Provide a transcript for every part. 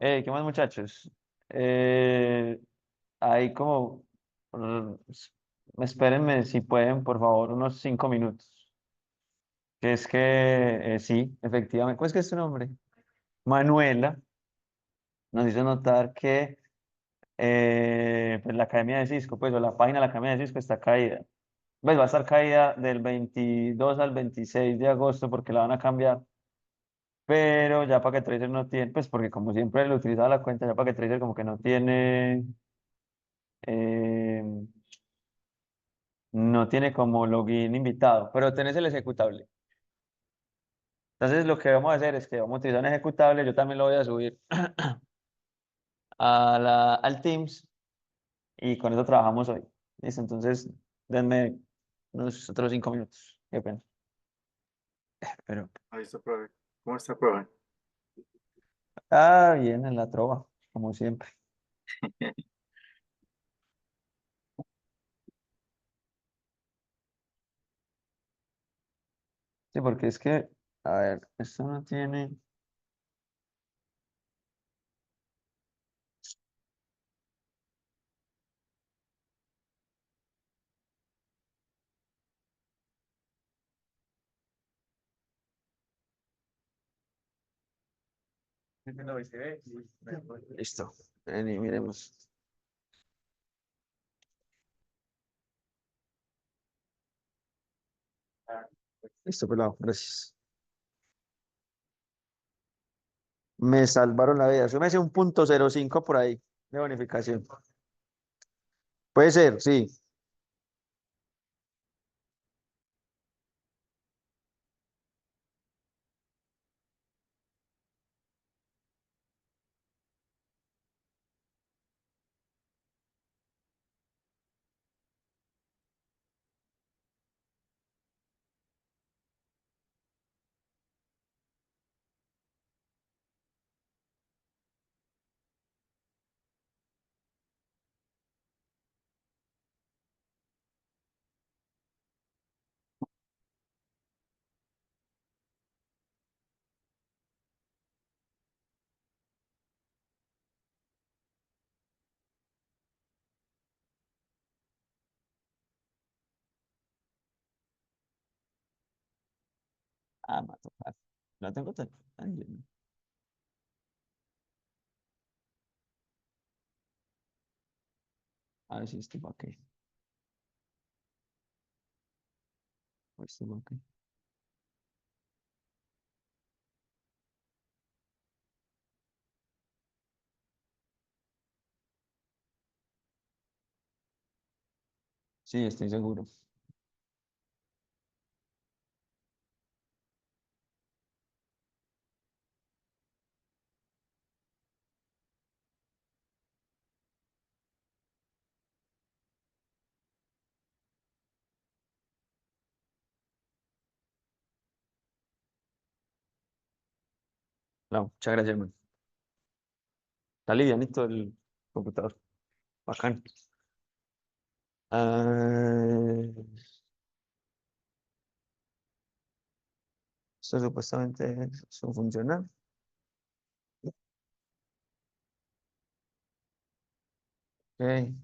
¿Qué más, muchachos? Eh, Ahí como, mm, espérenme si pueden, por favor, unos 5 minutos. Que es que, sí, efectivamente, ¿cuál es que es tu nombre? Manuela nos hizo notar que pues la Academia de Cisco, pues, o la página de la Academia de Cisco está caída. Pues va a estar caída del 22 al 26 de agosto porque la van a cambiar. Pero ya Packet Tracer no tiene, pues porque como siempre le utilizaba la cuenta, ya Packet Tracer como que eh, no tiene como login invitado, pero tenés el ejecutable. Entonces lo que vamos a hacer es que vamos a utilizar un ejecutable, yo también lo voy a subir al Teams y con eso trabajamos hoy. ¿Listo? Entonces denme unos otros 5 minutos. Qué pena. Pero, Ahí está, profe. ¿Cómo está, profe? bien, en la trova, como siempre. Sí, porque es que, a ver, esto no tiene. Listo. Ven y miremos. Listo, pelado, gracias. Me salvaron la vida. Eso me hace un 0.05 por ahí de bonificación. Puede ser, sí. Ah, mato. No tengo tan lleno. A ver si esto va ok. O esto va ok. Sí, estoy seguro. No, muchas gracias, hermano. Está livianito el computador. Bacán. Ah, esto supuestamente es funcional. Ok.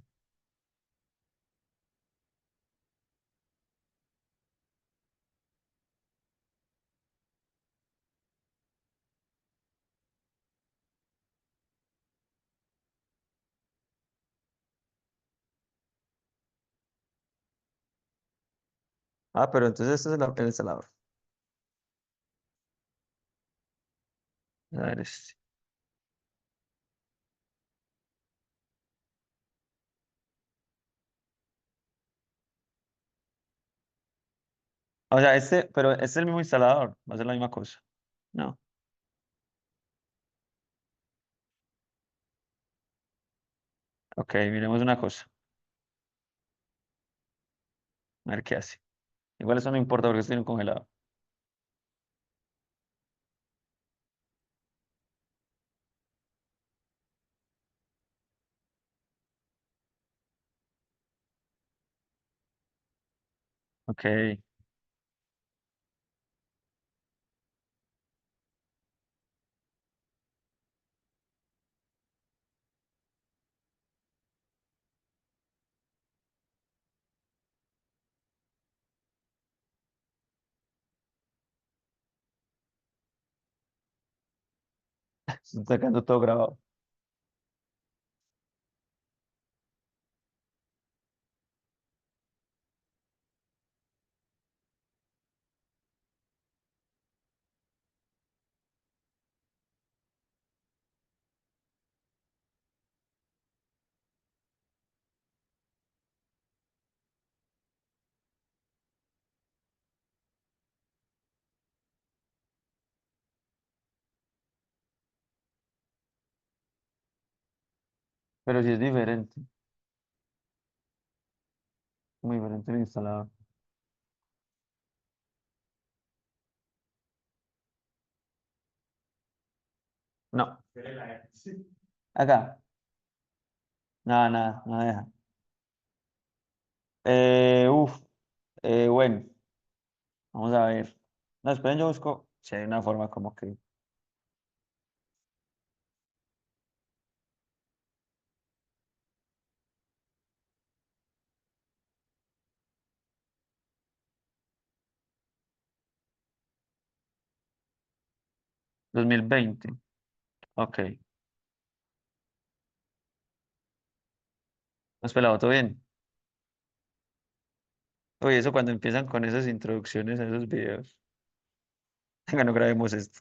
Ah, pero entonces este es el instalador. A ver, este. O sea, pero es el mismo instalador. Va a ser la misma cosa. No. Ok, miremos una cosa. A ver qué hace. Igual eso no importa porque estoy en un congelado. Ok. Está quedando todo grabado. Pero sí es diferente. Muy diferente el instalador. No. Acá. Nada, nada, nada deja. Uf. Bueno, vamos a ver. No, esperen, yo busco si hay una forma como que 2020. Ok. ¿Has pelado todo bien? Oye, eso cuando empiezan con esas introducciones a esos videos. Venga, no grabemos esto.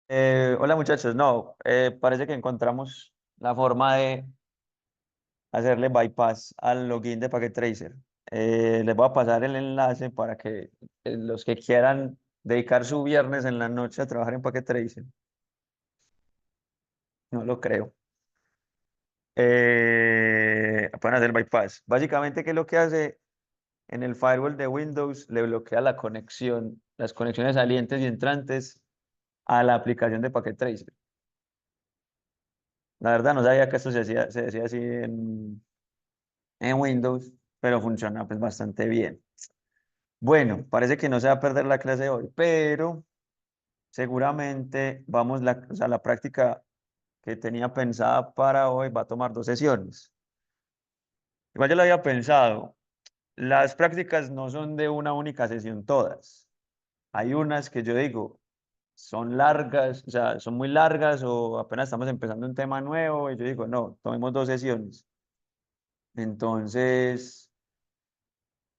Hola muchachos, no, parece que encontramos la forma de hacerle bypass al login de Packet Tracer. Les voy a pasar el enlace para que los que quieran dedicar su viernes en la noche a trabajar en Packet Tracer, no lo creo, pueden hacer bypass. Básicamente, ¿qué es lo que hace? En el firewall de Windows le bloquea la conexión, las conexiones salientes y entrantes a la aplicación de Packet Tracer. La verdad no sabía que esto se decía así en Windows, pero funciona pues bastante bien. Bueno, parece que no se va a perder la clase hoy, pero seguramente o sea, la práctica que tenía pensada para hoy va a tomar 2 sesiones. Igual yo lo había pensado, las prácticas no son de una única sesión todas. Hay unas que yo digo son largas, o sea, son muy largas o apenas estamos empezando un tema nuevo y yo digo, no, tomemos 2 sesiones. Entonces,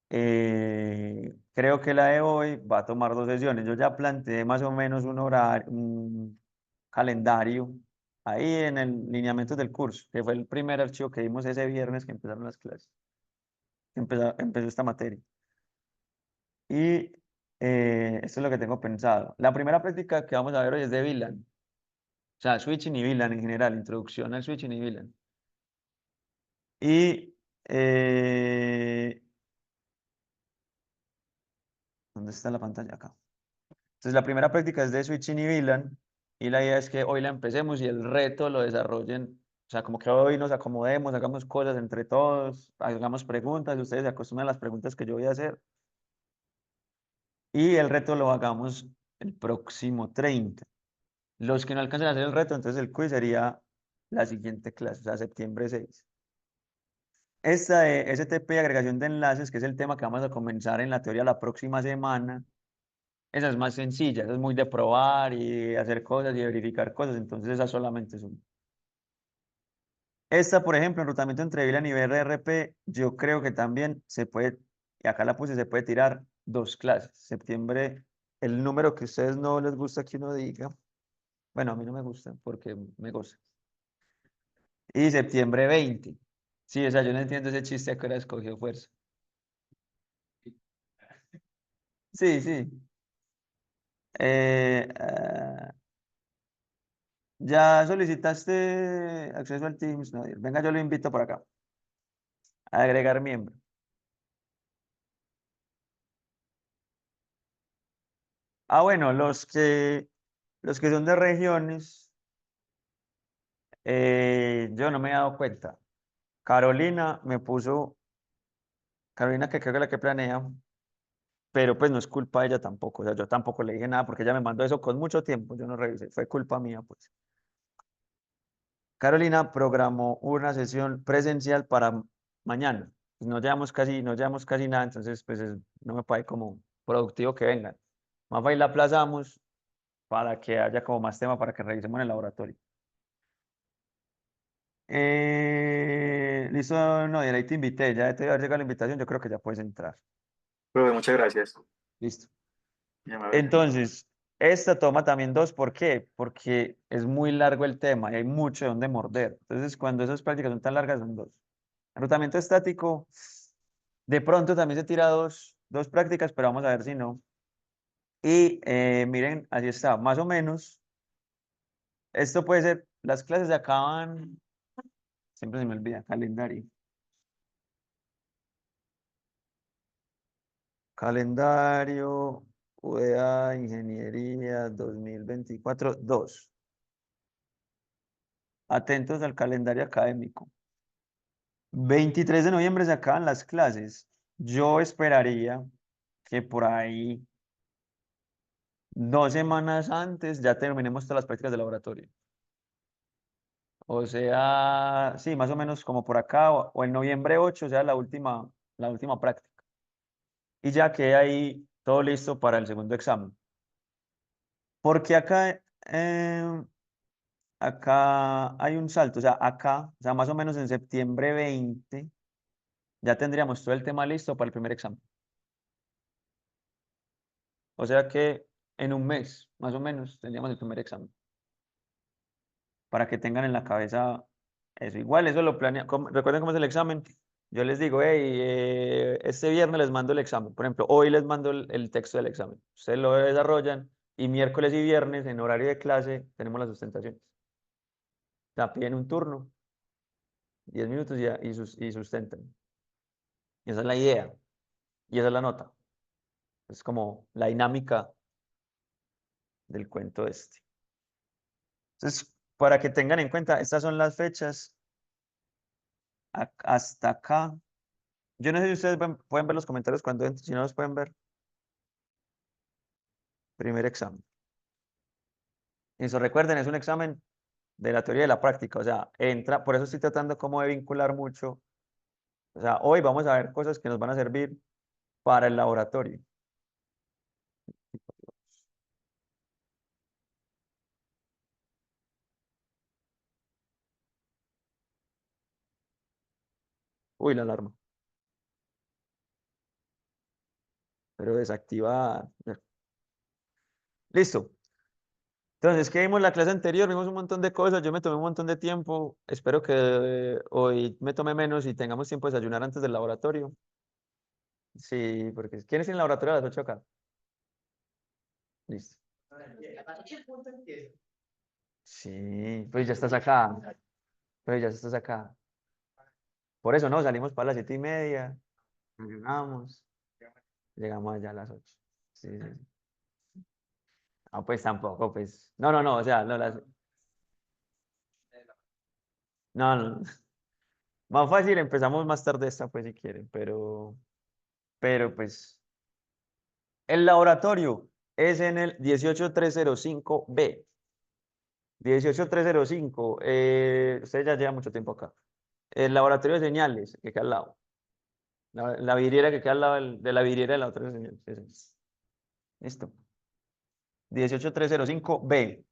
creo que la de hoy va a tomar 2 sesiones. Yo ya planteé más o menos un horario, un calendario ahí en el lineamiento del curso, que fue el primer archivo que vimos ese viernes que empezaron las clases, empezó esta materia. Y esto es lo que tengo pensado. La primera práctica que vamos a ver hoy es de VLAN, o sea, switching y VLAN en general, introducción al switching y VLAN. Y, ¿dónde está la pantalla? Acá. Entonces, la primera práctica es de switching y VLAN, y la idea es que hoy la empecemos y el resto lo desarrollen. O sea, como que hoy nos acomodemos, hagamos cosas entre todos, hagamos preguntas, ustedes se acostumbran a las preguntas que yo voy a hacer, y el reto lo hagamos el próximo 30. Los que no alcancen a hacer el reto, entonces el quiz sería la siguiente clase, o sea, septiembre 6. Esta de STP, agregación de enlaces, que es el tema que vamos a comenzar en la teoría la próxima semana. Esa es más sencilla, esa es muy de probar y hacer cosas y verificar cosas, entonces esa solamente es una. Esta, por ejemplo, enrutamiento entre VLAN y BRRP, yo creo que también se puede, y acá la puse, se puede tirar 2 clases. Septiembre, el número que a ustedes no les gusta que uno diga, bueno, a mí no me gusta porque me goza. Y septiembre 20. Sí, o sea, yo no entiendo ese chiste a que hora escogió fuerza. Sí, sí. ¿Ya solicitaste acceso al Teams? No, venga, yo lo invito por acá. A agregar miembro. Ah, bueno, los que son de regiones, yo no me he dado cuenta. Carolina me puso, Carolina que creo que es la que planea, pero pues no es culpa de ella tampoco. O sea, yo tampoco le dije nada porque ella me mandó eso con mucho tiempo. Yo no revisé, fue culpa mía, pues. Carolina programó una sesión presencial para mañana. Pues no llevamos casi nada, entonces pues no me parece como productivo que vengan. Más bien la aplazamos para que haya como más tema para que revisemos en el laboratorio. Listo, no, y ahí te invité, ya te iba a llegar la invitación, yo creo que ya puedes entrar. Profe, muchas gracias. Listo. Muy amable. Entonces, esta toma también 2, ¿por qué? Porque es muy largo el tema y hay mucho de donde morder. Entonces, cuando esas prácticas son tan largas, son 2. Enrutamiento estático, de pronto también se tira dos prácticas, pero vamos a ver si no. Y miren, así está, más o menos. Esto puede ser, las clases se acaban, siempre se me olvida, calendario. Calendario, UDA, Ingeniería 2024 2. Atentos al calendario académico. 23 de noviembre se acaban las clases. Yo esperaría que por ahí 2 semanas antes ya terminemos todas las prácticas de laboratorio. O sea, sí, más o menos como por acá, o en noviembre 8 o sea, la última práctica. Y ya queda ahí todo listo para el segundo examen. Porque acá hay un salto, o sea, o sea, más o menos en septiembre 20 ya tendríamos todo el tema listo para el primer examen. O sea que en un mes, más o menos, tendríamos el primer examen. Para que tengan en la cabeza eso. Igual eso lo planea. Recuerden cómo es el examen. Yo les digo, hey, este viernes les mando el examen. Por ejemplo, hoy les mando el texto del examen. Ustedes lo desarrollan y miércoles y viernes en horario de clase tenemos las sustentaciones. O sea, piden un turno, 10 minutos ya, y sustentan. Y esa es la idea. Y esa es la nota. Es como la dinámica del cuento este. Entonces, para que tengan en cuenta, estas son las fechas hasta acá. Yo no sé si ustedes pueden ver los comentarios cuando entren, si no los pueden ver. Primer examen. Y eso recuerden, es un examen de la teoría y de la práctica, o sea, entra, por eso estoy tratando como de vincular mucho, o sea, hoy vamos a ver cosas que nos van a servir para el laboratorio. Uy, la alarma, pero desactiva. Listo. Entonces, ¿qué vimos la clase anterior? Vimos un montón de cosas, yo me tomé un montón de tiempo, espero que hoy me tome menos y tengamos tiempo de desayunar antes del laboratorio. Sí, porque ¿quiénes tienen laboratorio a las 8 acá? Listo. Sí, pues ya estás acá, pues ya estás acá. Por eso no, salimos para las 7:30, llegamos allá a las 8. Sí, sí, sí. No, pues tampoco, pues. No, no, no, o sea, no, no, no. Más fácil, empezamos más tarde esta, pues, si quieren, pero pues, el laboratorio es en el 18305B. 18305, ustedes ya llevan mucho tiempo acá. El laboratorio de señales, que queda al lado. La vidriera que queda al lado de la vidriera de la otra señal. Ese es. Listo. 18305B.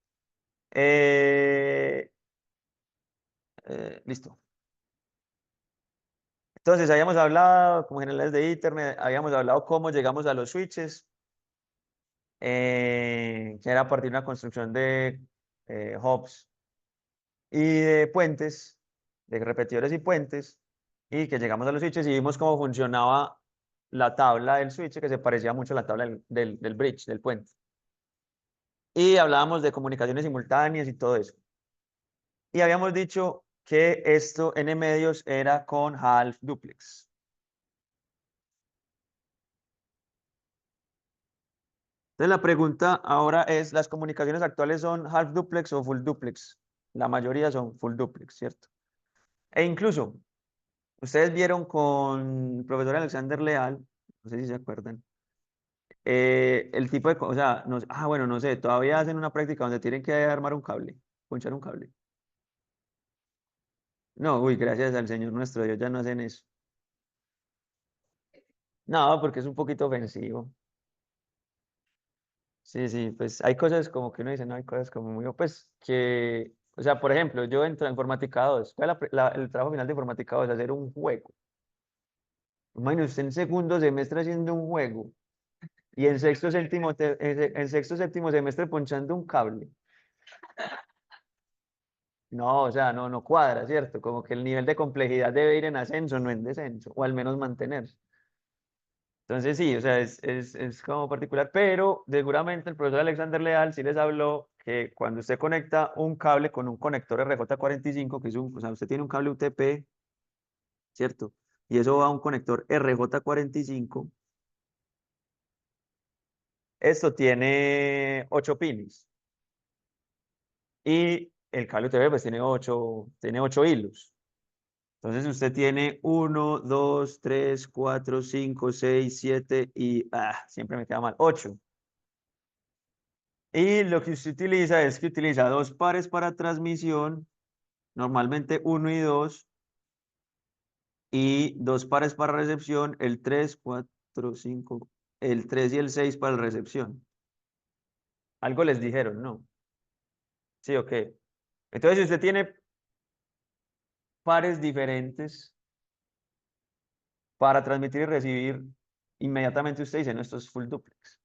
Listo. Entonces, habíamos hablado como generales de Internet, habíamos hablado cómo llegamos a los switches, que era a partir de una construcción de hubs y de puentes, de repetidores y puentes, y que llegamos a los switches y vimos cómo funcionaba la tabla del switch, que se parecía mucho a la tabla del bridge, del puente. Y hablábamos de comunicaciones simultáneas y todo eso. Y habíamos dicho que esto en medios era con half duplex. Entonces la pregunta ahora es, ¿las comunicaciones actuales son half duplex o full duplex? La mayoría son full duplex, ¿cierto? E incluso, ustedes vieron con el profesor Alexander Leal, no sé si se acuerdan, el tipo de, o sea, no, bueno, no sé, todavía hacen una práctica donde tienen que armar un cable, punchar un cable. No, uy, gracias al Señor nuestro Dios ya no hacen eso. No, porque es un poquito ofensivo. Sí, sí, pues hay cosas como que uno dice, no, hay cosas como muy, pues que, o sea, por ejemplo, yo entro a Informática 2, ¿cuál es el trabajo final de Informática 2? Hacer un juego. Imagínese usted en segundo semestre haciendo un juego y en sexto, séptimo, en sexto, séptimo semestre ponchando un cable. No, o sea, no, no cuadra, ¿cierto? Como que el nivel de complejidad debe ir en ascenso, no en descenso, o al menos mantenerse. Entonces sí, o sea, es como particular, pero seguramente el profesor Alexander Leal sí les habló que cuando usted conecta un cable con un conector RJ45, que es un, o sea, usted tiene un cable UTP, ¿cierto? Y eso va a un conector RJ45, esto tiene 8 pines y el cable UTP pues tiene ocho hilos. Entonces usted tiene uno, 2, 3, 4, 5, 6, 7 y, siempre me queda mal, 8. Y lo que usted utiliza es que utiliza dos pares para transmisión, normalmente uno y dos, y dos pares para recepción, el 3, 4, 5, el 3 y el 6 para la recepción. Algo les dijeron, ¿no? Sí, ok. Entonces, si usted tiene pares diferentes para transmitir y recibir, inmediatamente usted dice, no, esto es full duplex.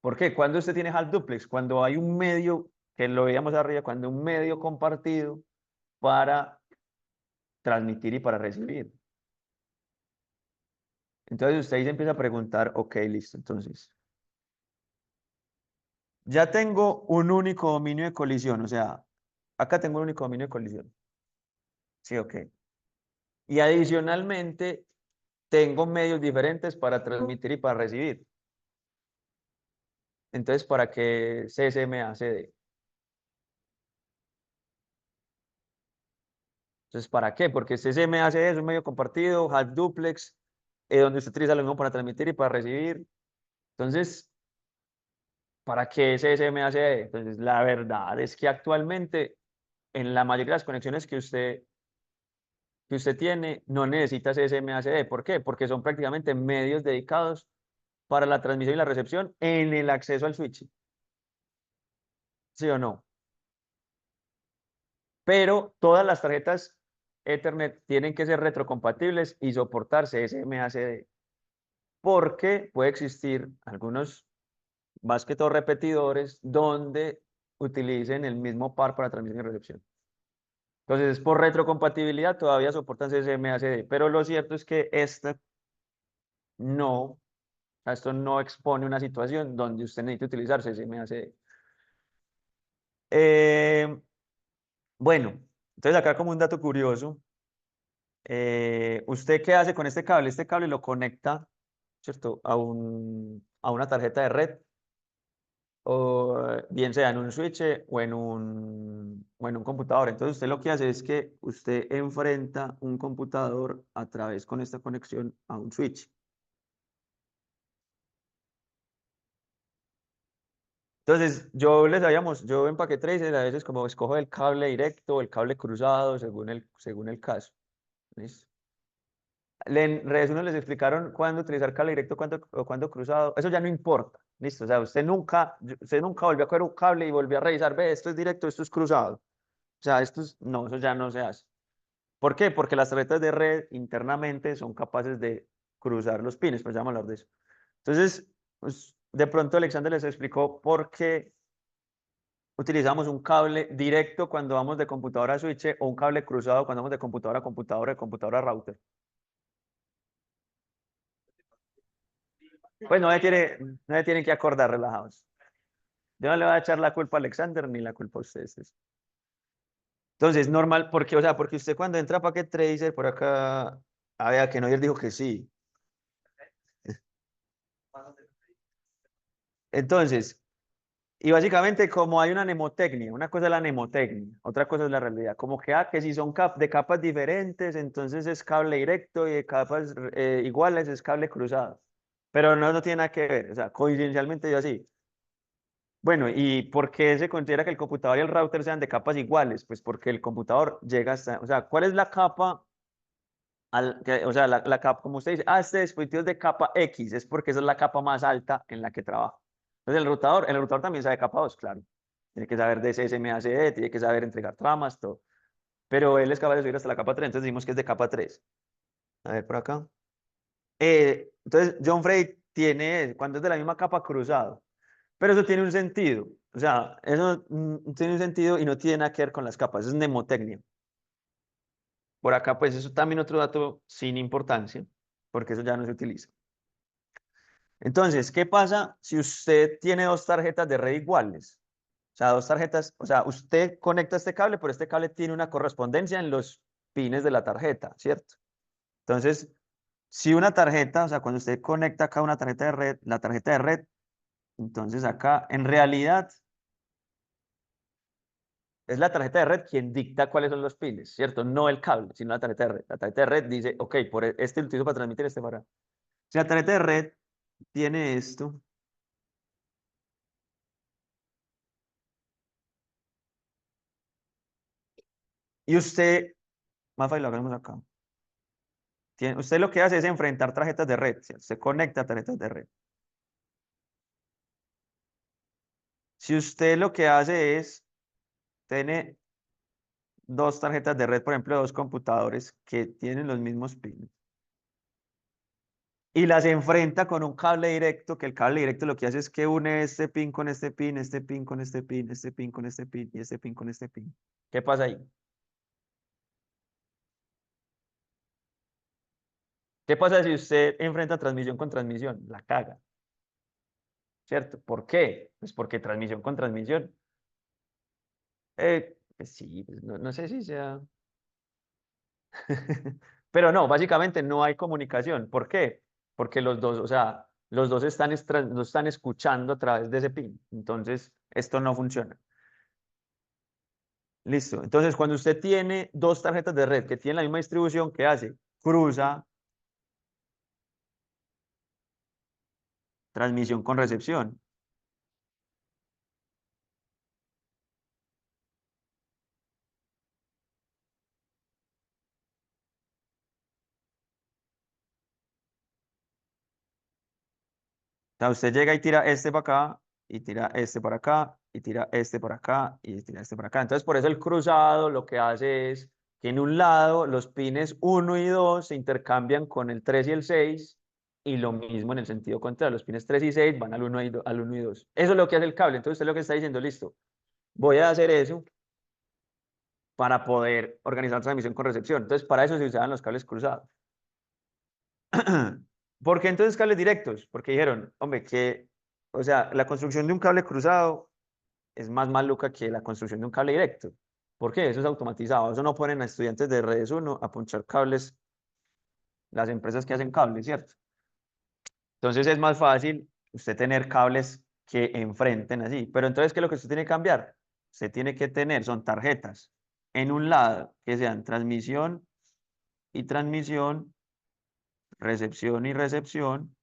¿Por qué? Cuando usted tiene half duplex, cuando hay un medio, que lo veíamos arriba, cuando un medio compartido para transmitir y para recibir. Entonces usted ahí se empieza a preguntar, ok, listo, entonces, ya tengo un único dominio de colisión, o sea, acá tengo un único dominio de colisión. Sí, ok. Y adicionalmente, tengo medios diferentes para transmitir y para recibir. Entonces, ¿para qué CSMA-CD? Entonces, ¿para qué? Porque CSMA-CD es un medio compartido, half duplex, donde usted utiliza lo mismo para transmitir y para recibir. Entonces, ¿para qué CSMA-CD? Entonces, la verdad es que actualmente, en la mayoría de las conexiones que usted tiene, no necesita CSMA-CD. ¿Por qué? Porque son prácticamente medios dedicados para la transmisión y la recepción en el acceso al switch. ¿Sí o no? Pero todas las tarjetas Ethernet tienen que ser retrocompatibles y soportar CSMA-CD, porque puede existir algunos, más que todo repetidores, donde utilicen el mismo par para transmisión y recepción. Entonces, por retrocompatibilidad todavía soportan CSMA-CD, pero lo cierto es que no, esto no expone una situación donde usted necesite utilizar CSMA-CD. Bueno, entonces acá como un dato curioso, ¿usted qué hace con este cable? Este cable lo conecta, ¿cierto? A una tarjeta de red, o bien sea en un switch o en un computador. Entonces usted lo que hace es que usted enfrenta un computador a través con esta conexión a un switch. Entonces yo en Packet Tracer a veces como escojo el cable directo o el cable cruzado según el caso. ¿Listo? En redes uno les explicaron cuándo utilizar cable directo o cuándo cruzado. Eso ya no importa. Listo. O sea, usted nunca volvió a coger un cable y volvió a revisar, ve, esto es directo, esto es cruzado. O sea, no, eso ya no se hace. ¿Por qué? Porque las tarjetas de red internamente son capaces de cruzar los pines, pues ya vamos a hablar de eso. Entonces, pues, de pronto Alexander les explicó por qué utilizamos un cable directo cuando vamos de computadora a switch o un cable cruzado cuando vamos de computadora a computadora, de computadora a router. Pues no le tienen que acordar, relajados. Yo no le voy a echar la culpa a Alexander ni la culpa a ustedes. Entonces, normal, porque, o sea, porque usted cuando entra a Packet Tracer por acá, a ver, que no, y él dijo que sí. Entonces, y básicamente como hay una mnemotecnia, una cosa es la mnemotecnia, otra cosa es la realidad. Como que si son de capas diferentes, entonces es cable directo y de capas iguales es cable cruzado. Pero no tiene nada que ver, o sea, coincidencialmente yo así. Bueno, ¿y por qué se considera que el computador y el router sean de capas iguales? Pues porque el computador llega hasta, o sea, ¿cuál es la capa? O sea, la capa, como usted dice, este dispositivo es de capa X, es porque esa es la capa más alta en la que trabaja. Entonces el routador también sabe capa 2, claro. Tiene que saber de CSMACD, tiene que saber entregar tramas, todo. Pero él es capaz de subir hasta la capa 3, entonces decimos que es de capa 3. A ver, por acá. Entonces, John Frey cuando es de la misma capa, cruzado. Pero eso tiene un sentido. O sea, eso tiene un sentido y no tiene nada que ver con las capas. Es mnemotecnia. Por acá, pues eso también otro dato sin importancia, porque eso ya no se utiliza. Entonces, ¿qué pasa si usted tiene dos tarjetas de red iguales? O sea, dos tarjetas, o sea, usted conecta este cable, pero este cable tiene una correspondencia en los pines de la tarjeta, ¿cierto? Entonces, si una tarjeta, o sea, cuando usted conecta acá una tarjeta de red, la tarjeta de red, entonces acá en realidad es la tarjeta de red quien dicta cuáles son los pines, ¿cierto? No el cable, sino la tarjeta de red. La tarjeta de red dice, ok, por este lo utilizo para transmitir, este para. Si la tarjeta de red tiene esto, y usted, más fácil lo hagamos acá. Usted lo que hace es enfrentar tarjetas de red, ¿cierto? Se conecta a tarjetas de red. Si usted lo que hace es, tiene dos tarjetas de red, por ejemplo, dos computadores que tienen los mismos pines, y las enfrenta con un cable directo, que el cable directo lo que hace es que une este pin con este pin, este pin con este pin, este pin con este pin y este pin con este pin. ¿Qué pasa ahí? ¿Qué pasa si usted enfrenta transmisión con transmisión? La caga, ¿cierto? ¿Por qué? Pues porque transmisión con transmisión. Pues sí, pues no sé si sea. Pero no, básicamente no hay comunicación. ¿Por qué? Porque los dos, o sea, los dos lo están escuchando a través de ese pin. Entonces, esto no funciona. Listo. Entonces, cuando usted tiene dos tarjetas de red que tienen la misma distribución, ¿qué hace? Cruza transmisión con recepción. O sea, usted llega y tira este para acá, y tira este para acá, y tira este para acá, y tira este para acá. Entonces, por eso el cruzado lo que hace es que en un lado los pines uno y 2 se intercambian con el 3 y el 6 y lo mismo en el sentido contrario. Los pines 3 y 6 van al al 1 y 2. Eso es lo que hace el cable. Entonces, usted lo que está diciendo, listo, voy a hacer eso para poder organizar transmisión con recepción. Entonces, para eso se usaban los cables cruzados. ¿Por qué entonces cables directos? Porque dijeron, hombre, que, o sea, la construcción de un cable cruzado es más maluca que la construcción de un cable directo. ¿Por qué? Eso es automatizado. Eso no ponen a estudiantes de redes uno a punchar cables, las empresas que hacen cables, ¿cierto? Entonces es más fácil usted tener cables que enfrenten así. Pero entonces, ¿qué es lo que usted tiene que cambiar? Usted tiene que tener, son tarjetas, en un lado que sean transmisión y transmisión, recepción y recepción,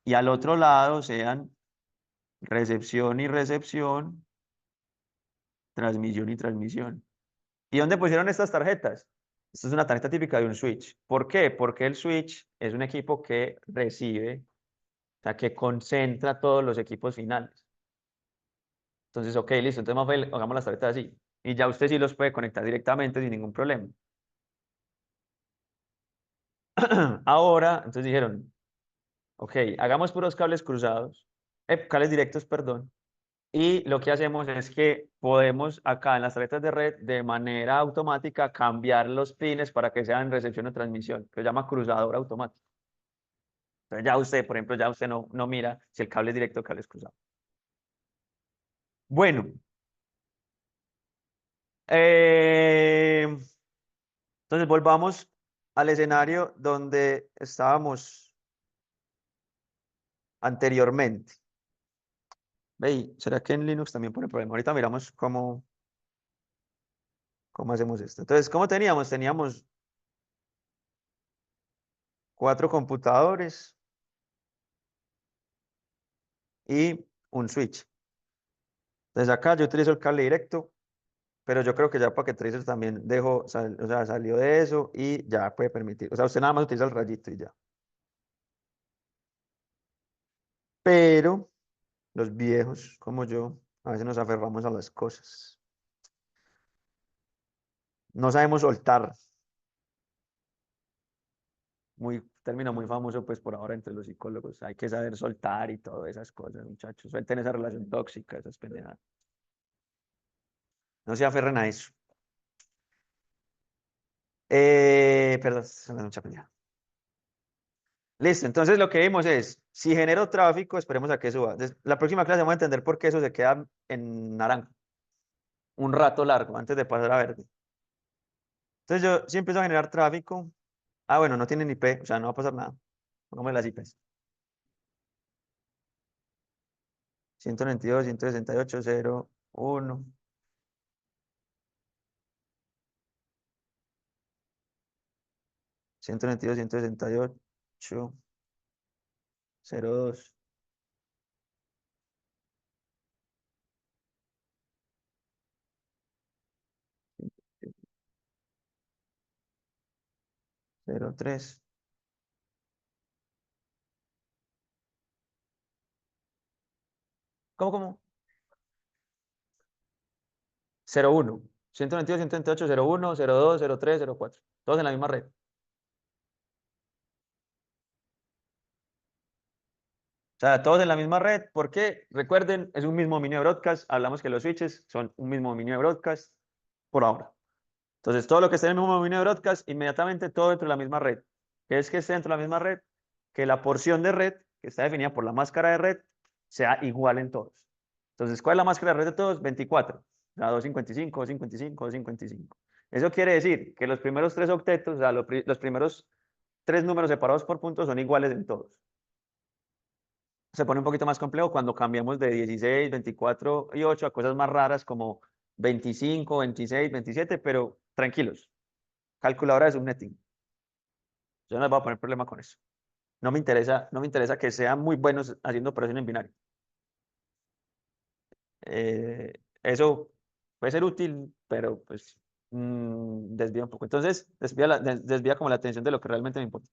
y al otro lado sean recepción y recepción, transmisión y transmisión. ¿Y dónde pusieron estas tarjetas? Esta es una tarjeta típica de un switch. ¿Por qué? Porque el switch es un equipo que recibe, o sea, que concentra todos los equipos finales. Entonces, ok, listo, entonces Manuel, hagamos las tarjetas así. Y ya usted sí los puede conectar directamente sin ningún problema. Ahora, entonces dijeron, ok, hagamos puros cables cruzados, cables directos, perdón. Y lo que hacemos es que podemos acá en las tarjetas de red de manera automática cambiar los pines para que sean recepción o transmisión, que se llama cruzador automático. Entonces ya usted, por ejemplo, ya usted no mira si el cable es directo o el cable es cruzado. Bueno, eh, entonces volvamos al escenario donde estábamos anteriormente. Ve, ¿será que en Linux también pone problema? Ahorita miramos cómo hacemos esto. Entonces, ¿cómo teníamos? Teníamos cuatro computadores y un switch. Entonces acá yo utilizo el cable directo, pero yo creo que ya Packet Tracer también dejó, o sea, salió de eso y ya puede permitir. O sea, usted nada más utiliza el rayito y ya. Pero los viejos, como yo, a veces nos aferramos a las cosas. No sabemos soltar. Muy, término muy famoso, pues por ahora entre los psicólogos. Hay que saber soltar y todas esas cosas, muchachos. Suelten esa relación tóxica, esas pendejadas. No se aferren a eso. Perdón, es una mucha pendeja. Listo, entonces lo que vimos es, si genero tráfico, esperemos a que suba. La próxima clase vamos a entender por qué eso se queda en naranja un rato largo antes de pasar a verde. Entonces yo si empiezo a generar tráfico, bueno, no tienen IP, o sea, no va a pasar nada. Pongamos las IPs. 192, 168, 0, 1, 192, 168, 02, 03. ¿Cómo? 01. 192, 168, 01, 02, 03, 04. Todos en la misma red. O sea, todos en la misma red, porque recuerden, es un mismo dominio de broadcast. Hablamos que los switches son un mismo dominio de broadcast por ahora. Entonces, todo lo que esté en el mismo dominio de broadcast, inmediatamente todo dentro de la misma red. ¿Qué es que esté dentro de la misma red? Que la porción de red, que está definida por la máscara de red, sea igual en todos. Entonces, ¿cuál es la máscara de red de todos? 24. O sea, 255, 255, 255. Eso quiere decir que los primeros tres octetos, o sea, los primeros tres números separados por puntos son iguales en todos. Se pone un poquito más complejo cuando cambiamos de 16, 24 y 8 a cosas más raras como 25, 26, 27, pero tranquilos, calculadora de subnetting. Yo no les voy a poner problema con eso. No me interesa que sean muy buenos haciendo operaciones en binario. Eso puede ser útil, pero pues desvía un poco. Entonces, desvía como la atención de lo que realmente me importa.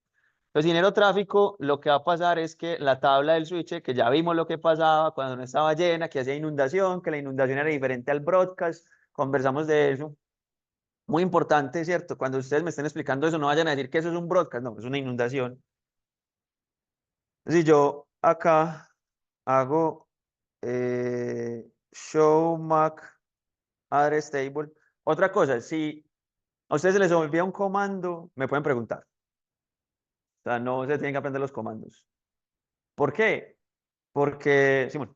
Entonces, dinero tráfico, lo que va a pasar es que la tabla del switch, que ya vimos lo que pasaba cuando no estaba llena, que hacía inundación, que la inundación era diferente al broadcast, conversamos de eso. Muy importante, ¿cierto? Cuando ustedes me estén explicando eso, no vayan a decir que eso es un broadcast, no, es una inundación. Si yo acá hago show Mac address table, otra cosa, si a ustedes se les olvida un comando, me pueden preguntar. O sea, no se tienen que aprender los comandos. ¿Por qué? Porque, Simón,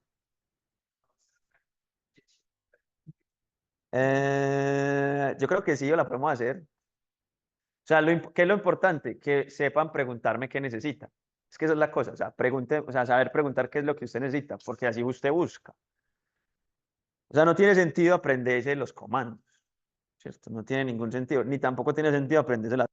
yo creo que sí, yo la podemos hacer. O sea, ¿qué es lo importante? Que sepan preguntarme qué necesita. Es que esa es la cosa. O sea, o sea, saber preguntar qué es lo que usted necesita, porque así usted busca. O sea, no tiene sentido aprenderse los comandos, ¿cierto? No tiene ningún sentido. Ni tampoco tiene sentido aprenderse las.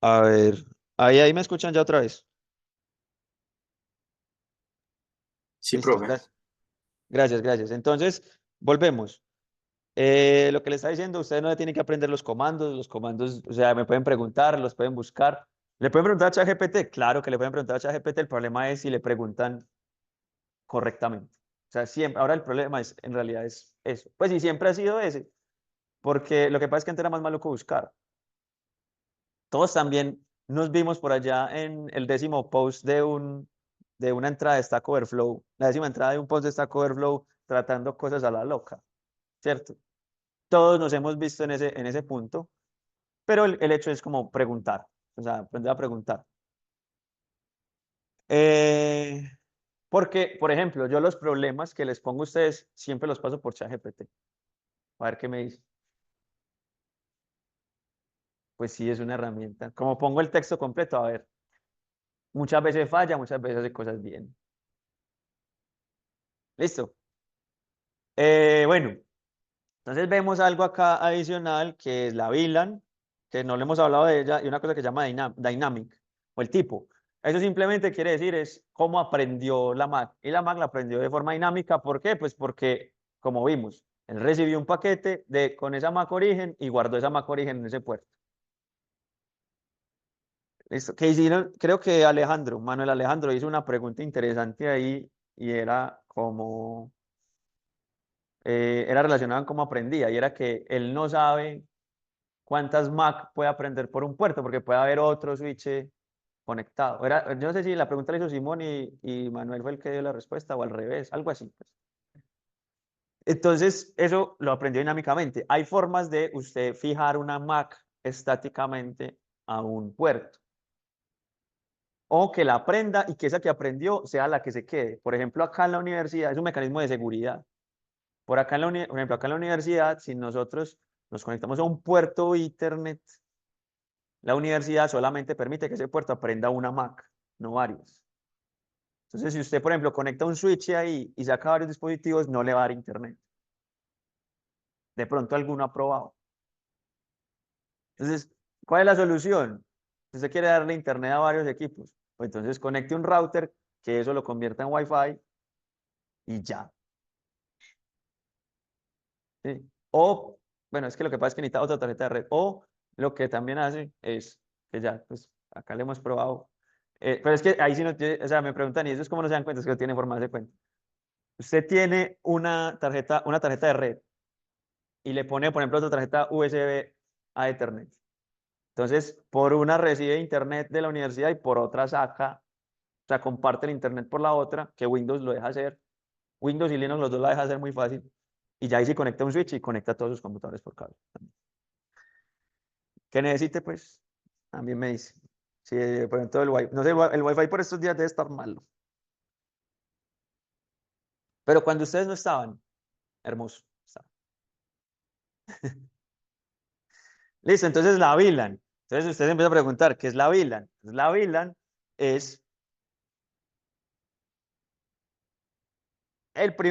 A ver, ahí me escuchan ya otra vez. Sí, Listo, profe. gracias. Gracias, gracias. Entonces, volvemos. Lo que le está diciendo, ustedes no le tienen que aprender los comandos, o sea, me pueden preguntar, los pueden buscar. ¿Le pueden preguntar a ChatGPT? Claro que le pueden preguntar a ChatGPT, el problema es si le preguntan correctamente. O sea, siempre, ahora el problema es, en realidad es eso. Pues sí, siempre ha sido ese, porque lo que pasa es que antes era más maluco buscar. Todos también nos vimos por allá en el décimo post de una entrada de Stack Overflow, la décima entrada de un post de Stack Overflow tratando cosas a la loca, ¿cierto? Todos nos hemos visto en ese punto, pero el hecho es como preguntar, o sea, aprender a preguntar. Eh, Porque, por ejemplo, yo los problemas que les pongo a ustedes siempre los paso por ChatGPT. A ver qué me dice. Pues sí, es una herramienta. Como pongo el texto completo, a ver, muchas veces falla, muchas veces hace cosas bien. Listo. Bueno, entonces vemos algo acá adicional que es la VLAN, que no le hemos hablado de ella, y una cosa que se llama Dynamic, o el tipo. Eso simplemente quiere decir es cómo aprendió la Mac. Y la Mac la aprendió de forma dinámica. ¿Por qué? Pues porque, como vimos, él recibió un paquete con esa Mac origen y guardó esa Mac origen en ese puerto. Listo. Que hicieron, creo que Manuel Alejandro hizo una pregunta interesante ahí y era como, era relacionada con cómo aprendía y era que él no sabe. cuántas MAC puede aprender por un puerto, porque puede haber otro switch conectado. Yo no sé si la pregunta la hizo Simón y Manuel fue el que dio la respuesta o al revés, algo así, pues. Entonces, eso lo aprendió dinámicamente. Hay formas de usted fijar una MAC estáticamente a un puerto. O que la aprenda y que esa que aprendió sea la que se quede. Por ejemplo, acá en la universidad es un mecanismo de seguridad. Por ejemplo, acá en la universidad, si nosotros nos conectamos a un puerto Ethernet, la universidad solamente permite que ese puerto aprenda una MAC, no varios. Entonces, si usted, por ejemplo, conecta un switch ahí y saca varios dispositivos, no le va a dar internet. De pronto alguno ha probado. Entonces, ¿cuál es la solución? Si usted quiere darle internet a varios equipos, pues entonces conecte un router que eso lo convierta en Wi-Fi y ya. ¿Sí? O, bueno, es que lo que pasa es que necesita otra tarjeta de red. O lo que también hace es que ya, pues acá le hemos probado. Pero es que ahí sí no tiene, o sea, me preguntan, ¿y eso es cómo no se dan cuenta? Es que no tiene forma de cuenta. Usted tiene una tarjeta de red y le pone, por ejemplo, otra tarjeta USB a Ethernet. Entonces, por una recibe internet de la universidad y por otra saca, o sea, comparte el internet por la otra, que Windows lo deja hacer. Windows y Linux los dos la deja hacer muy fácil. Y ya ahí sí conecta un switch y conecta todos sus computadores por cable. ¿Qué necesite? Pues también me dice. Sí, por ejemplo, el Wi-Fi. No sé, el Wi-Fi por estos días debe estar malo. Pero cuando ustedes no estaban, hermoso. Estaba. Listo, entonces la VLAN. Entonces ustedes empiezan a preguntar, ¿qué es la VLAN? Pues la VLAN es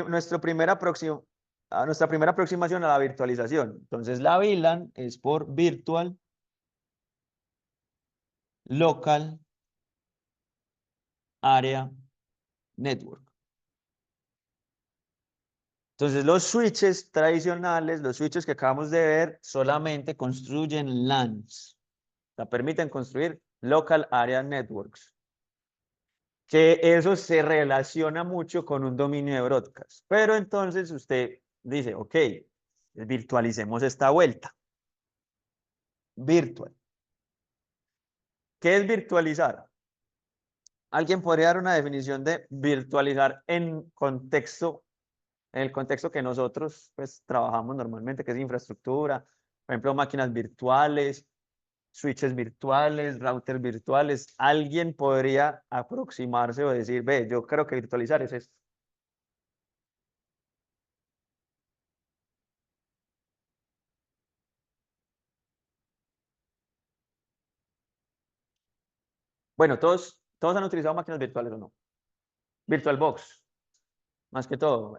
nuestra primera aproximación a la virtualización. Entonces la VLAN es por Virtual Local Area Network. Entonces los switches tradicionales, los switches que acabamos de ver, solamente construyen LANs. O sea, permiten construir Local Area Networks. Que eso se relaciona mucho con un dominio de broadcast. Pero entonces usted dice, ok, virtualicemos esta vuelta. Virtual. ¿Qué es virtualizar? ¿Alguien podría dar una definición de virtualizar en el contexto que nosotros pues trabajamos normalmente, que es infraestructura, por ejemplo, máquinas virtuales, switches virtuales, routers virtuales? ¿Alguien podría aproximarse o decir, ve, yo creo que virtualizar es esto? Bueno, todos han utilizado máquinas virtuales o no. VirtualBox, más que todo.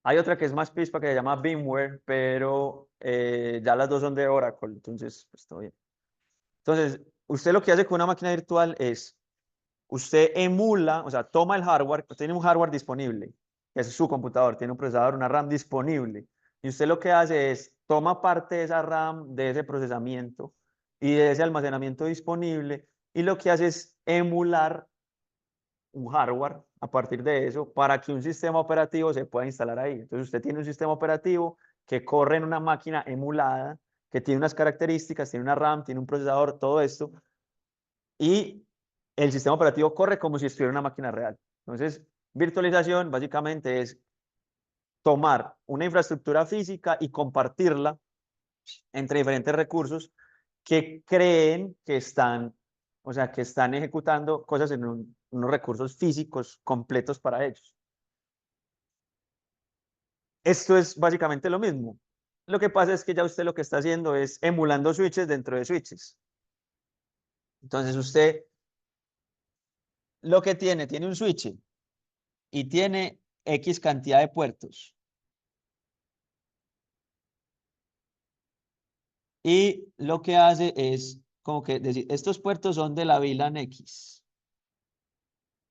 Hay otra que es más pispa que se llama VMware, pero ya las dos son de Oracle, entonces, pues todo bien. Entonces, usted lo que hace con una máquina virtual es, usted emula, o sea, toma el hardware, tiene un hardware disponible, que es su computador, tiene un procesador, una RAM disponible, y usted lo que hace es, toma parte de esa RAM, de ese procesamiento y de ese almacenamiento disponible, y lo que hace es emular un hardware a partir de eso para que un sistema operativo se pueda instalar ahí. Entonces usted tiene un sistema operativo que corre en una máquina emulada, que tiene unas características, tiene una RAM, tiene un procesador, todo esto, y el sistema operativo corre como si estuviera en una máquina real. Entonces, virtualización básicamente es tomar una infraestructura física y compartirla entre diferentes recursos que creen que están, o sea, que están ejecutando cosas en unos recursos físicos completos para ellos. Esto es básicamente lo mismo. Lo que pasa es que ya usted lo que está haciendo es emulando switches dentro de switches. Entonces usted lo que tiene un switch y tiene X cantidad de puertos. Y lo que hace es como que decir, estos puertos son de la VLAN X,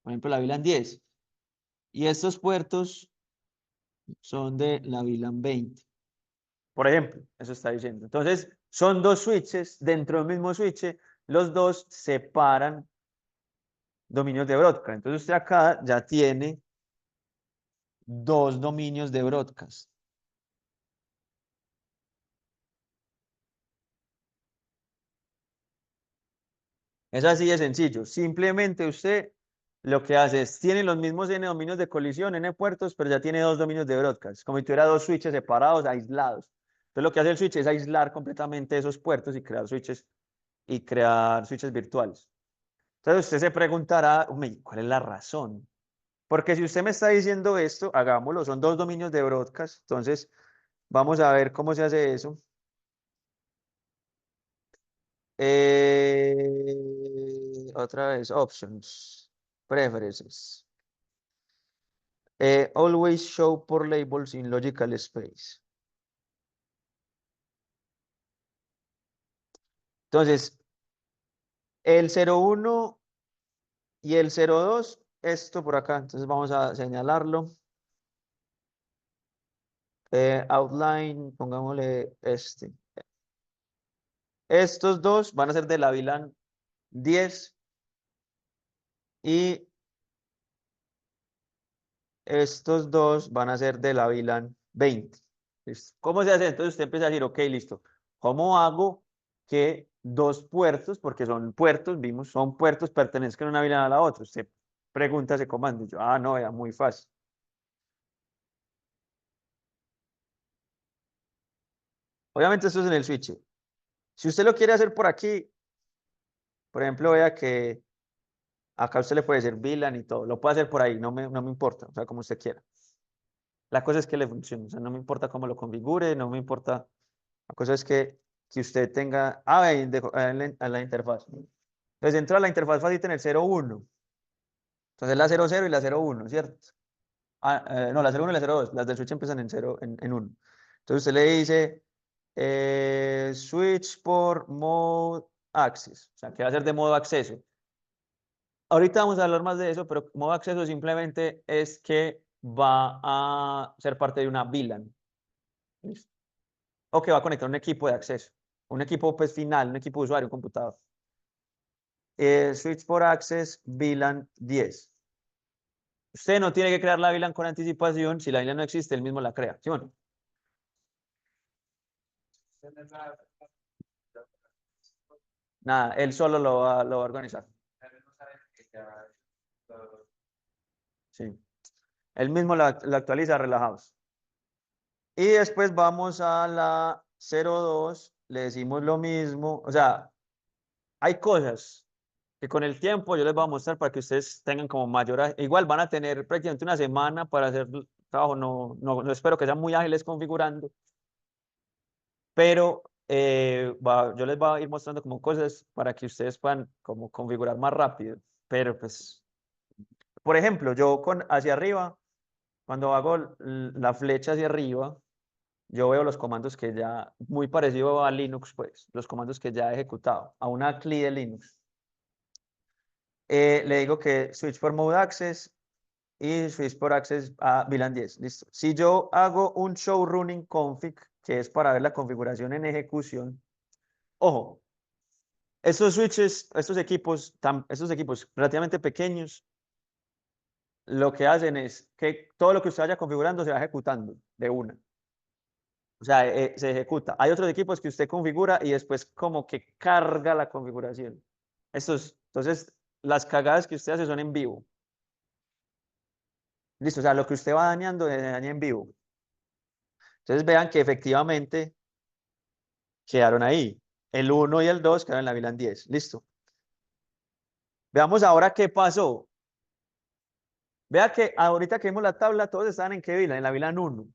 por ejemplo, la VLAN 10. Y estos puertos son de la VLAN 20. Por ejemplo, eso está diciendo. Entonces, son dos switches, dentro del mismo switch, los dos separan dominios de broadcast. Entonces, usted acá ya tiene dos dominios de broadcast. Es así de sencillo. Simplemente usted lo que hace es, tiene los mismos n dominios de colisión, n puertos, pero ya tiene dos dominios de broadcast, como si tuviera dos switches separados, aislados. Entonces lo que hace el switch es aislar completamente esos puertos y crear switches virtuales. Entonces usted se preguntará, "Uy, ¿cuál es la razón? Porque si usted me está diciendo esto, hagámoslo, son dos dominios de broadcast, entonces vamos a ver cómo se hace eso. Otra vez, options, preferences. Always show por labels in logical space. Entonces, el 01 y el 02, esto por acá, entonces vamos a señalarlo. Outline, pongámosle este. Estos dos van a ser de la VLAN 10 y estos dos van a ser de la VLAN 20. ¿Listo? ¿Cómo se hace? Entonces usted empieza a decir, ok, listo. ¿Cómo hago que dos puertos, porque son puertos, vimos, son puertos, pertenezcan a una VLAN a la otra? Usted pregunta ese comando. Y yo, no, era muy fácil. Obviamente esto es en el switch. Si usted lo quiere hacer por aquí, por ejemplo, vea que acá usted le puede decir VLAN y todo. Lo puede hacer por ahí, no me importa, o sea, como usted quiera. La cosa es que le funcione, o sea, no me importa cómo lo configure, no me importa. La cosa es que usted tenga, en la interfaz. Entonces dentro de la interfaz facilita en el 01. Entonces la 00 y la 01, ¿cierto? No, la 01 y la 02, las del switch empiezan en 0, en 1. Entonces usted le dice switch por mode access, o sea, que va a ser de modo acceso. Ahorita vamos a hablar más de eso, pero modo acceso simplemente es que va a ser parte de una VLAN. ¿Listo? O que va a conectar un equipo de acceso, un equipo pues final, un equipo de usuario, un computador. Switch por access VLAN 10. Usted no tiene que crear la VLAN con anticipación. Si la VLAN no existe, él mismo la crea. ¿Sí o no? Nada, él solo lo va a organizar. Sí. Él mismo la actualiza relajados. Y después vamos a la 02, le decimos lo mismo. O sea, hay cosas que con el tiempo yo les voy a mostrar para que ustedes tengan como mayor. Igual van a tener prácticamente una semana para hacer el trabajo. No espero que sean muy ágiles configurando, pero yo les voy a ir mostrando como cosas para que ustedes puedan como configurar más rápido. Pero pues, por ejemplo, yo hacia arriba, cuando hago la flecha hacia arriba, yo veo los comandos que ya, muy parecido a Linux, pues, los comandos que ya he ejecutado, a una CLI de Linux. Le digo que switch for mode access y switch for access a VLAN 10. Listo. Si yo hago un show running config, que es para ver la configuración en ejecución, ojo, estos switches, estos equipos relativamente pequeños, lo que hacen es que todo lo que usted vaya configurando se va ejecutando de una. O sea, se ejecuta. Hay otros equipos que usted configura y después como que carga la configuración. Entonces, las cagadas que usted hace son en vivo. Listo, o sea, lo que usted va dañando, daña en vivo. Entonces vean que efectivamente quedaron ahí. El 1 y el 2 quedaron en la VLAN 10. Listo. Veamos ahora qué pasó. Vea que ahorita que vimos la tabla, todos estaban en qué VLAN, en la VLAN 1.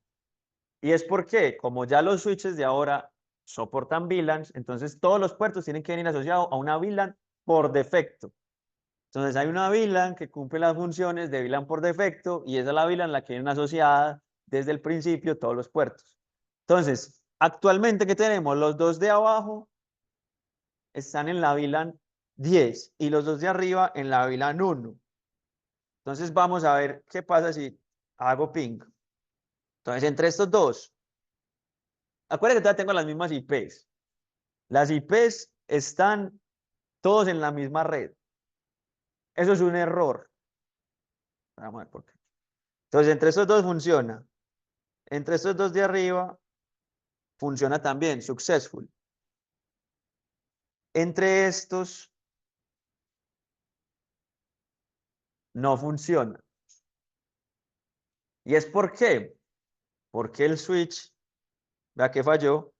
Y es porque, como ya los switches de ahora soportan VLANs, entonces todos los puertos tienen que venir asociados a una VLAN por defecto. Entonces hay una VLAN que cumple las funciones de VLAN por defecto y esa es la VLAN en la que vienen asociada desde el principio todos los puertos. Entonces, actualmente, ¿qué tenemos? Los dos de abajo están en la VLAN 10 y los dos de arriba en la VLAN 1. Entonces vamos a ver qué pasa si hago ping. Entonces, entre estos dos, acuérdense que todavía tengo las mismas IPs. Las IPs están todos en la misma red. Eso es un error. Vamos a ver por qué. Entonces, entre estos dos funciona. Entre estos dos de arriba funciona también, successful. Entre estos no funciona. ¿Y es por qué? Porque el switch, vea que falló,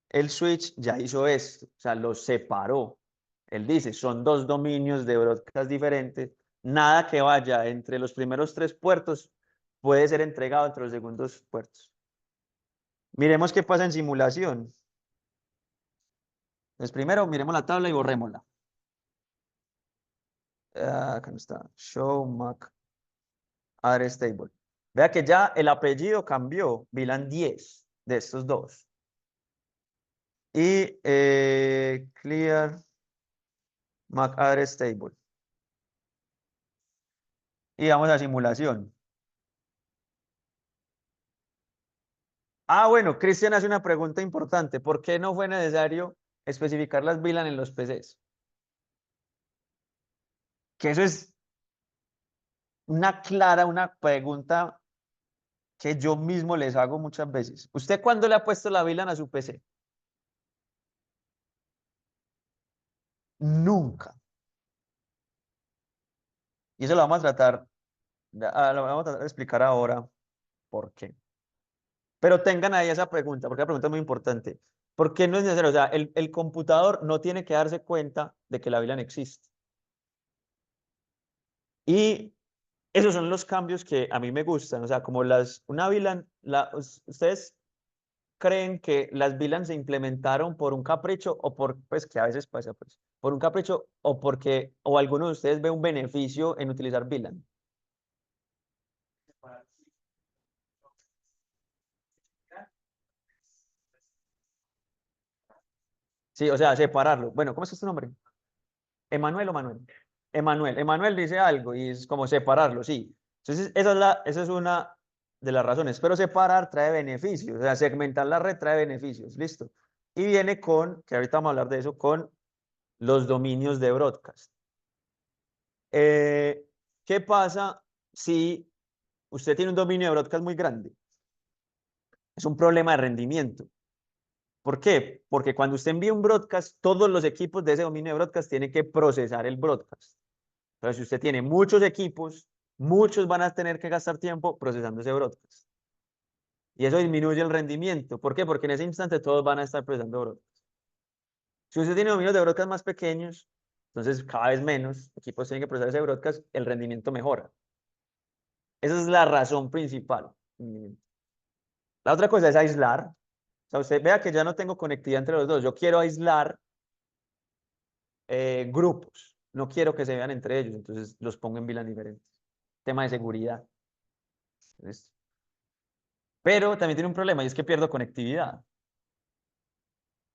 el switch ya hizo esto, o sea, los separó. Él dice, son dos dominios de broadcast diferentes, nada que vaya entre los primeros tres puertos puede ser entregado entre los segundos puertos. Miremos qué pasa en simulación. Entonces, primero miremos la tabla y borrémosla. Acá no está. Show Mac address table. Vea que ya el apellido cambió. VLAN 10 de estos dos. Y clear MAC address table. Y vamos a simulación. Ah, bueno, Cristian hace una pregunta importante. ¿Por qué no fue necesario especificar las VLAN en los PCs? Que eso es una pregunta que yo mismo les hago muchas veces. ¿Usted cuándo le ha puesto la VLAN a su PC? Nunca. Y eso lo vamos a tratar, lo vamos a tratar de explicar ahora por qué. Pero tengan ahí esa pregunta, porque la pregunta es muy importante. ¿Por qué no es necesario? O sea, el computador no tiene que darse cuenta de que la VLAN existe. Y esos son los cambios que a mí me gustan. O sea, como una VLAN, ustedes creen que las VLAN se implementaron por un capricho o pues que a veces pasa, pues, por un capricho o porque, o alguno de ustedes ve un beneficio en utilizar VLAN. Sí, o sea, separarlo. Bueno, ¿cómo es tu nombre? ¿Emanuel o Manuel? Emanuel. Emanuel dice algo y es como separarlo, sí. Entonces, esa es una de las razones. Pero separar trae beneficios. O sea, segmentar la red trae beneficios. Listo. Y viene con, que ahorita vamos a hablar de eso, con los dominios de broadcast. Eh, ¿Qué pasa si usted tiene un dominio de broadcast muy grande? Es un problema de rendimiento. ¿Por qué? Porque cuando usted envía un broadcast, todos los equipos de ese dominio de broadcast tienen que procesar el broadcast. Entonces, si usted tiene muchos equipos, muchos van a tener que gastar tiempo procesando ese broadcast. Y eso disminuye el rendimiento. ¿Por qué? Porque en ese instante todos van a estar procesando broadcast. Si usted tiene dominios de broadcast más pequeños, entonces cada vez menos equipos tienen que procesar ese broadcast, el rendimiento mejora. Esa es la razón principal. La otra cosa es aislar. O sea, usted vea que ya no tengo conectividad entre los dos. Yo quiero aislar grupos. No quiero que se vean entre ellos, entonces los pongo en VLAN diferentes. Tema de seguridad. ¿Listo? Pero también tiene un problema y es que pierdo conectividad.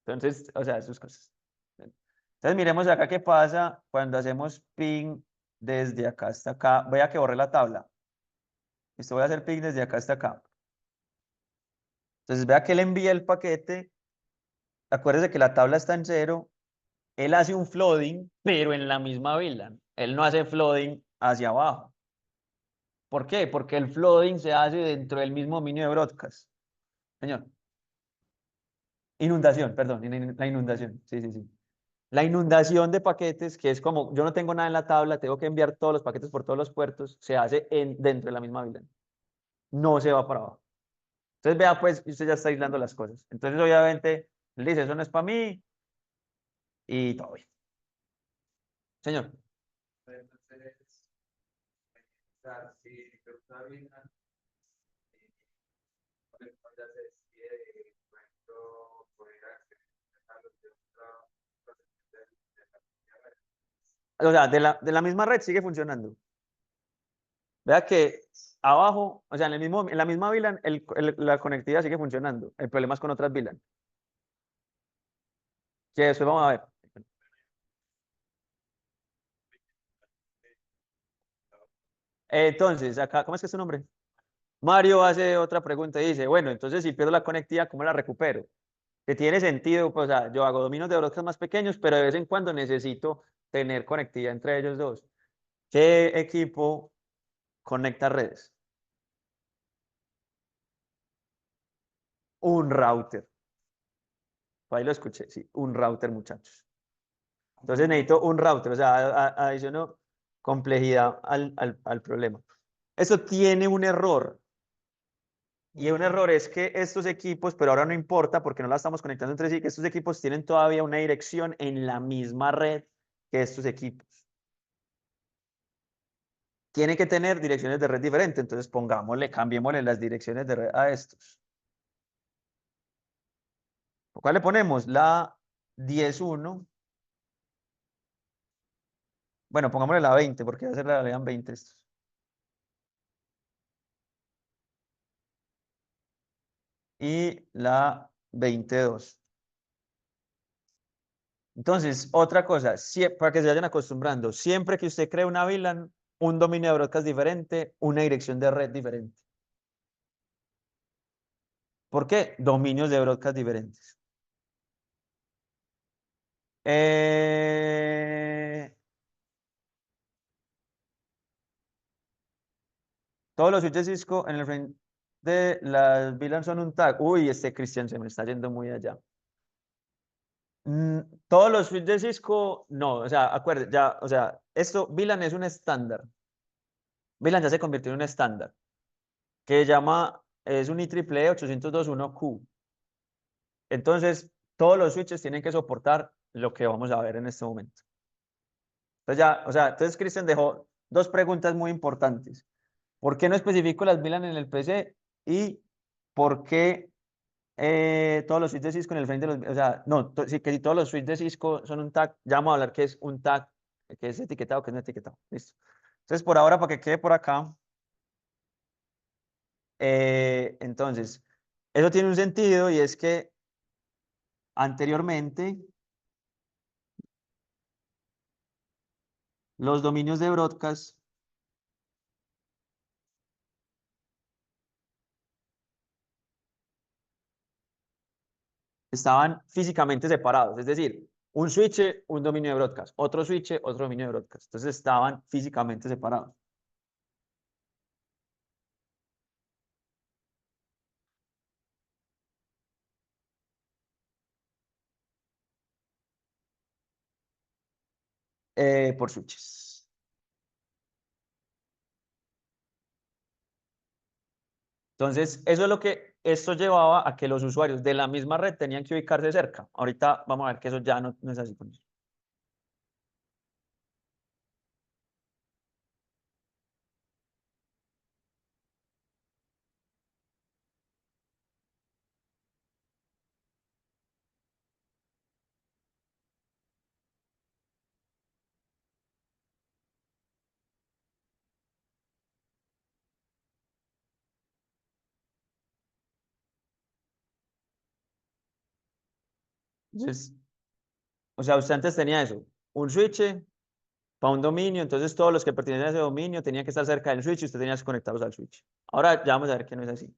Entonces, o sea, sus cosas. Entonces, miremos acá qué pasa cuando hacemos ping desde acá hasta acá. Voy a que borre la tabla. Esto voy a hacer ping desde acá hasta acá. Entonces, vea que él envía el paquete. Acuérdese que la tabla está en cero. Él hace un flooding, pero en la misma VLAN. Él no hace flooding hacia abajo. ¿Por qué? Porque el flooding se hace dentro del mismo dominio de broadcast. Señor. Inundación, perdón, la inundación. Sí, sí, sí. La inundación de paquetes, que es como yo no tengo nada en la tabla, tengo que enviar todos los paquetes por todos los puertos, se hace dentro de la misma VLAN. No se va para abajo. Entonces, vea, pues, usted ya está aislando las cosas. Entonces, obviamente, él dice, eso no es para mí y todo bien. Señor. O sea, de la misma red sigue funcionando. Vea que abajo, o sea, en la misma VLAN, la conectividad sigue funcionando. El problema es con otras VLAN. Que eso vamos a ver. Entonces, acá, ¿cómo es que es su nombre? Mario hace otra pregunta y dice, bueno, entonces si pierdo la conectividad, ¿cómo la recupero? Que tiene sentido, pues, o sea, yo hago dominios de broadcast más pequeños, pero de vez en cuando necesito tener conectividad entre ellos dos. ¿Qué equipo conecta redes? Un router. Ahí lo escuché, sí, un router, muchachos. Entonces necesito un router, o sea, adiciono complejidad al problema. Esto tiene un error. Y un error es que estos equipos, pero ahora no importa porque no la estamos conectando entre sí, que estos equipos tienen todavía una dirección en la misma red que estos equipos. Tiene que tener direcciones de red diferentes, entonces pongámosle, cambiémosle las direcciones de red a estos. ¿Cuál le ponemos? La 10.1. Bueno, pongámosle la 20 porque ya se la lean 20 estos. Y la 22. Entonces, otra cosa, para que se vayan acostumbrando, siempre que usted cree una VLAN, un dominio de broadcast diferente, una dirección de red diferente. ¿Por qué? Dominios de broadcast diferentes. Todos los switches Cisco en el frente de las VLAN son un tag. Uy, este Cristian se me está yendo muy allá. Todos los switches de Cisco, no, o sea, acuérdense, ya, o sea, esto, VLAN es un estándar. VLAN ya se convirtió en un estándar que llama, es un IEEE 802.1Q. Entonces, todos los switches tienen que soportar lo que vamos a ver en este momento. Entonces ya, o sea, entonces Cristian dejó dos preguntas muy importantes. ¿Por qué no especifico las VLAN en el PC? Y ¿por qué todos los switches de Cisco en el frente de los... O sea, no, sí, que si todos los switches de Cisco son un tag, ya vamos a hablar qué es un tag, qué es etiquetado, qué no es etiquetado. Listo. Entonces, por ahora, para que quede por acá, entonces, eso tiene un sentido y es que anteriormente los dominios de broadcast estaban físicamente separados, es decir, un switch, un dominio de broadcast, otro switch, otro dominio de broadcast. Entonces estaban físicamente separados. Por switches. Entonces, eso es lo que esto llevaba a que los usuarios de la misma red tenían que ubicarse cerca. Ahorita vamos a ver que eso ya no es así con eso. Entonces, o sea, usted antes tenía eso, un switch para un dominio, entonces todos los que pertenecen a ese dominio tenían que estar cerca del switch y usted tenía que conectarlos al switch. Ahora ya vamos a ver que no es así.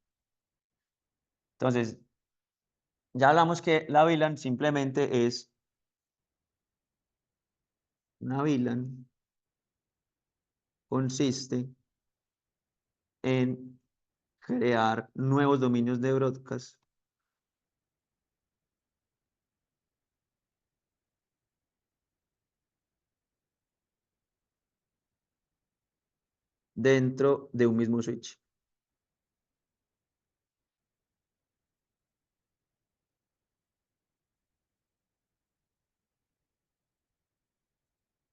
Entonces, ya hablamos que la VLAN simplemente es una VLAN consiste en crear nuevos dominios de broadcast dentro de un mismo switch.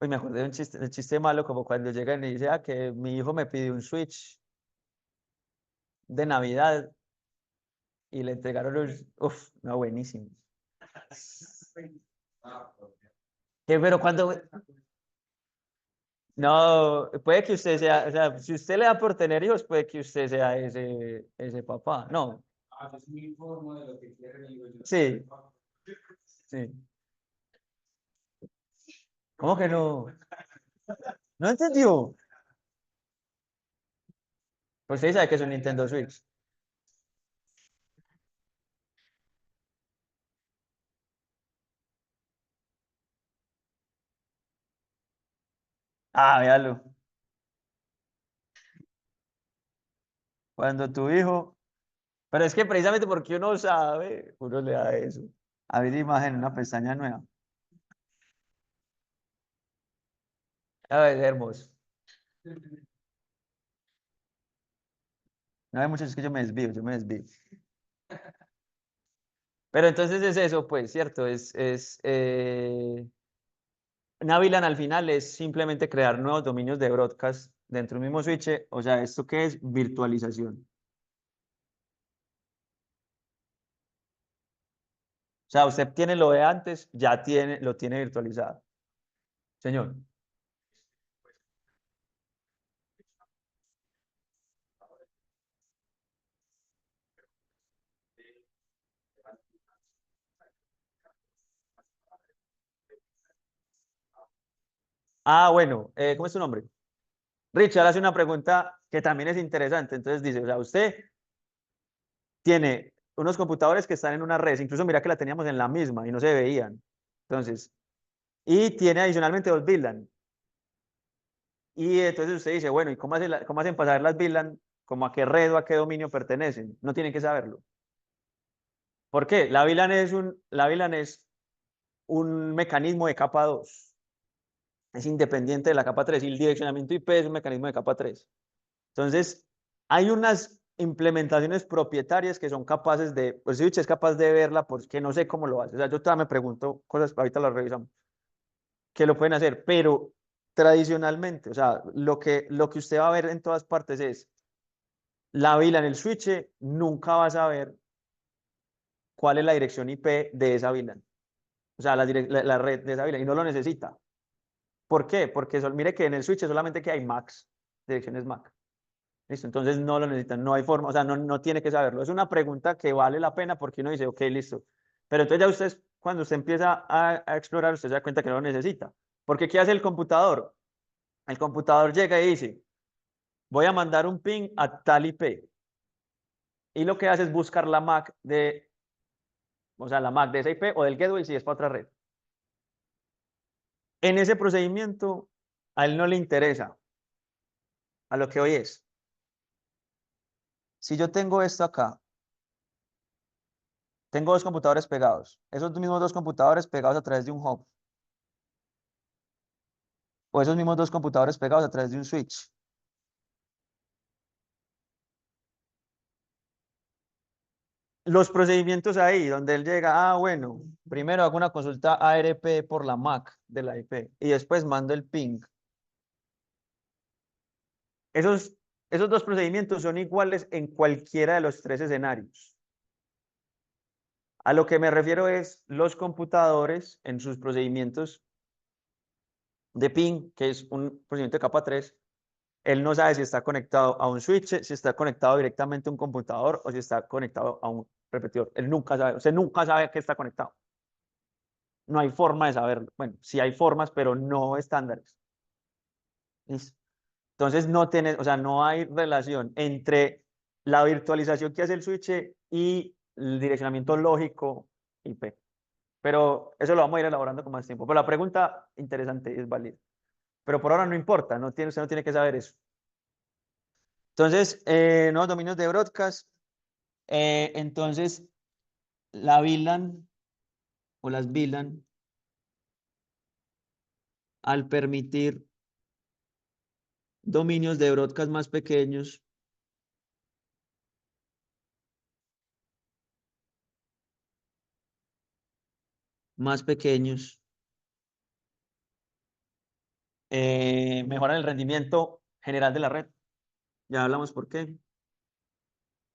Hoy me acordé de un chiste, el chiste malo, como cuando llegan y dicen, que mi hijo me pidió un switch de Navidad y le entregaron los, uf, no, buenísimo. Pero cuando, no, puede que usted sea, o sea, si usted le da por tener hijos, puede que usted sea ese papá. No, sí, sí. ¿Cómo que no? ¿No entendió? Pues usted sabe que es un Nintendo Switch. Ah, véalo. Cuando tu hijo, pero es que precisamente porque uno sabe, uno le da eso. Abrir imagen, una pestaña nueva. A ver, hermoso. No hay muchos, es que yo me desvío. Pero entonces es eso, pues, ¿cierto? Una VLAN al final es simplemente crear nuevos dominios de broadcast dentro del mismo switch. O sea, ¿esto qué es? Virtualización. O sea, usted tiene lo de antes, ya lo tiene virtualizado. Señor. Ah, bueno, ¿cómo es su nombre? Richard hace una pregunta que también es interesante. Entonces dice, o sea, usted tiene unos computadores que están en una red, incluso mira que la teníamos en la misma y no se veían. Entonces, y tiene adicionalmente dos VLAN. Y entonces usted dice, bueno, ¿y cómo hacen pasar las VLAN? ¿Como a qué red o a qué dominio pertenecen? No tienen que saberlo. ¿Por qué? La VLAN es un mecanismo de capa 2. Es independiente de la capa 3 y el direccionamiento IP es un mecanismo de capa 3. Entonces, hay unas implementaciones propietarias que son capaces de, pues Switch es capaz de verla porque no sé cómo lo hace. O sea, yo todavía me pregunto cosas, ahorita las revisamos, que lo pueden hacer, pero tradicionalmente, o sea, lo que usted va a ver en todas partes es la VLAN, el switch, nunca va a saber cuál es la dirección IP de esa VLAN. O sea, la red de esa VLAN, y no lo necesita. ¿Por qué? Porque mire que en el switch solamente que hay MACs, direcciones MAC. ¿Listo? Entonces no lo necesitan, no hay forma, o sea, no tiene que saberlo. Es una pregunta que vale la pena porque uno dice, ok, listo. Pero entonces ya usted, cuando usted empieza a explorar, usted se da cuenta que no lo necesita. Porque ¿qué hace el computador? El computador llega y dice, voy a mandar un ping a tal IP. Y lo que hace es buscar la MAC o sea, la MAC de esa IP o del gateway si es para otra red. En ese procedimiento, a él no le interesa a lo que hoy es. Si yo tengo esto acá, tengo dos computadores pegados, esos mismos dos computadores pegados a través de un hub, o esos mismos dos computadores pegados a través de un switch. Los procedimientos ahí, donde él llega, bueno, primero hago una consulta ARP por la MAC de la IP y después mando el ping. Esos, esos dos procedimientos son iguales en cualquiera de los tres escenarios. A lo que me refiero es los computadores en sus procedimientos de ping, que es un procedimiento de capa 3, él no sabe si está conectado a un switch, si está conectado directamente a un computador o si está conectado a un repetidor. Él nunca sabe, usted nunca sabe a qué está conectado. No hay forma de saberlo. Bueno, sí hay formas, pero no estándares. ¿Listo? Entonces no tiene, o sea, no hay relación entre la virtualización que hace el switch y el direccionamiento lógico IP. Pero eso lo vamos a ir elaborando con más tiempo. Pero la pregunta interesante es válida. Pero por ahora no importa, usted no tiene que saber eso. Entonces, nuevos dominios de broadcast. Entonces, la VLAN o las VLAN, al permitir dominios de broadcast más pequeños, mejoran el rendimiento general de la red. Ya hablamos por qué.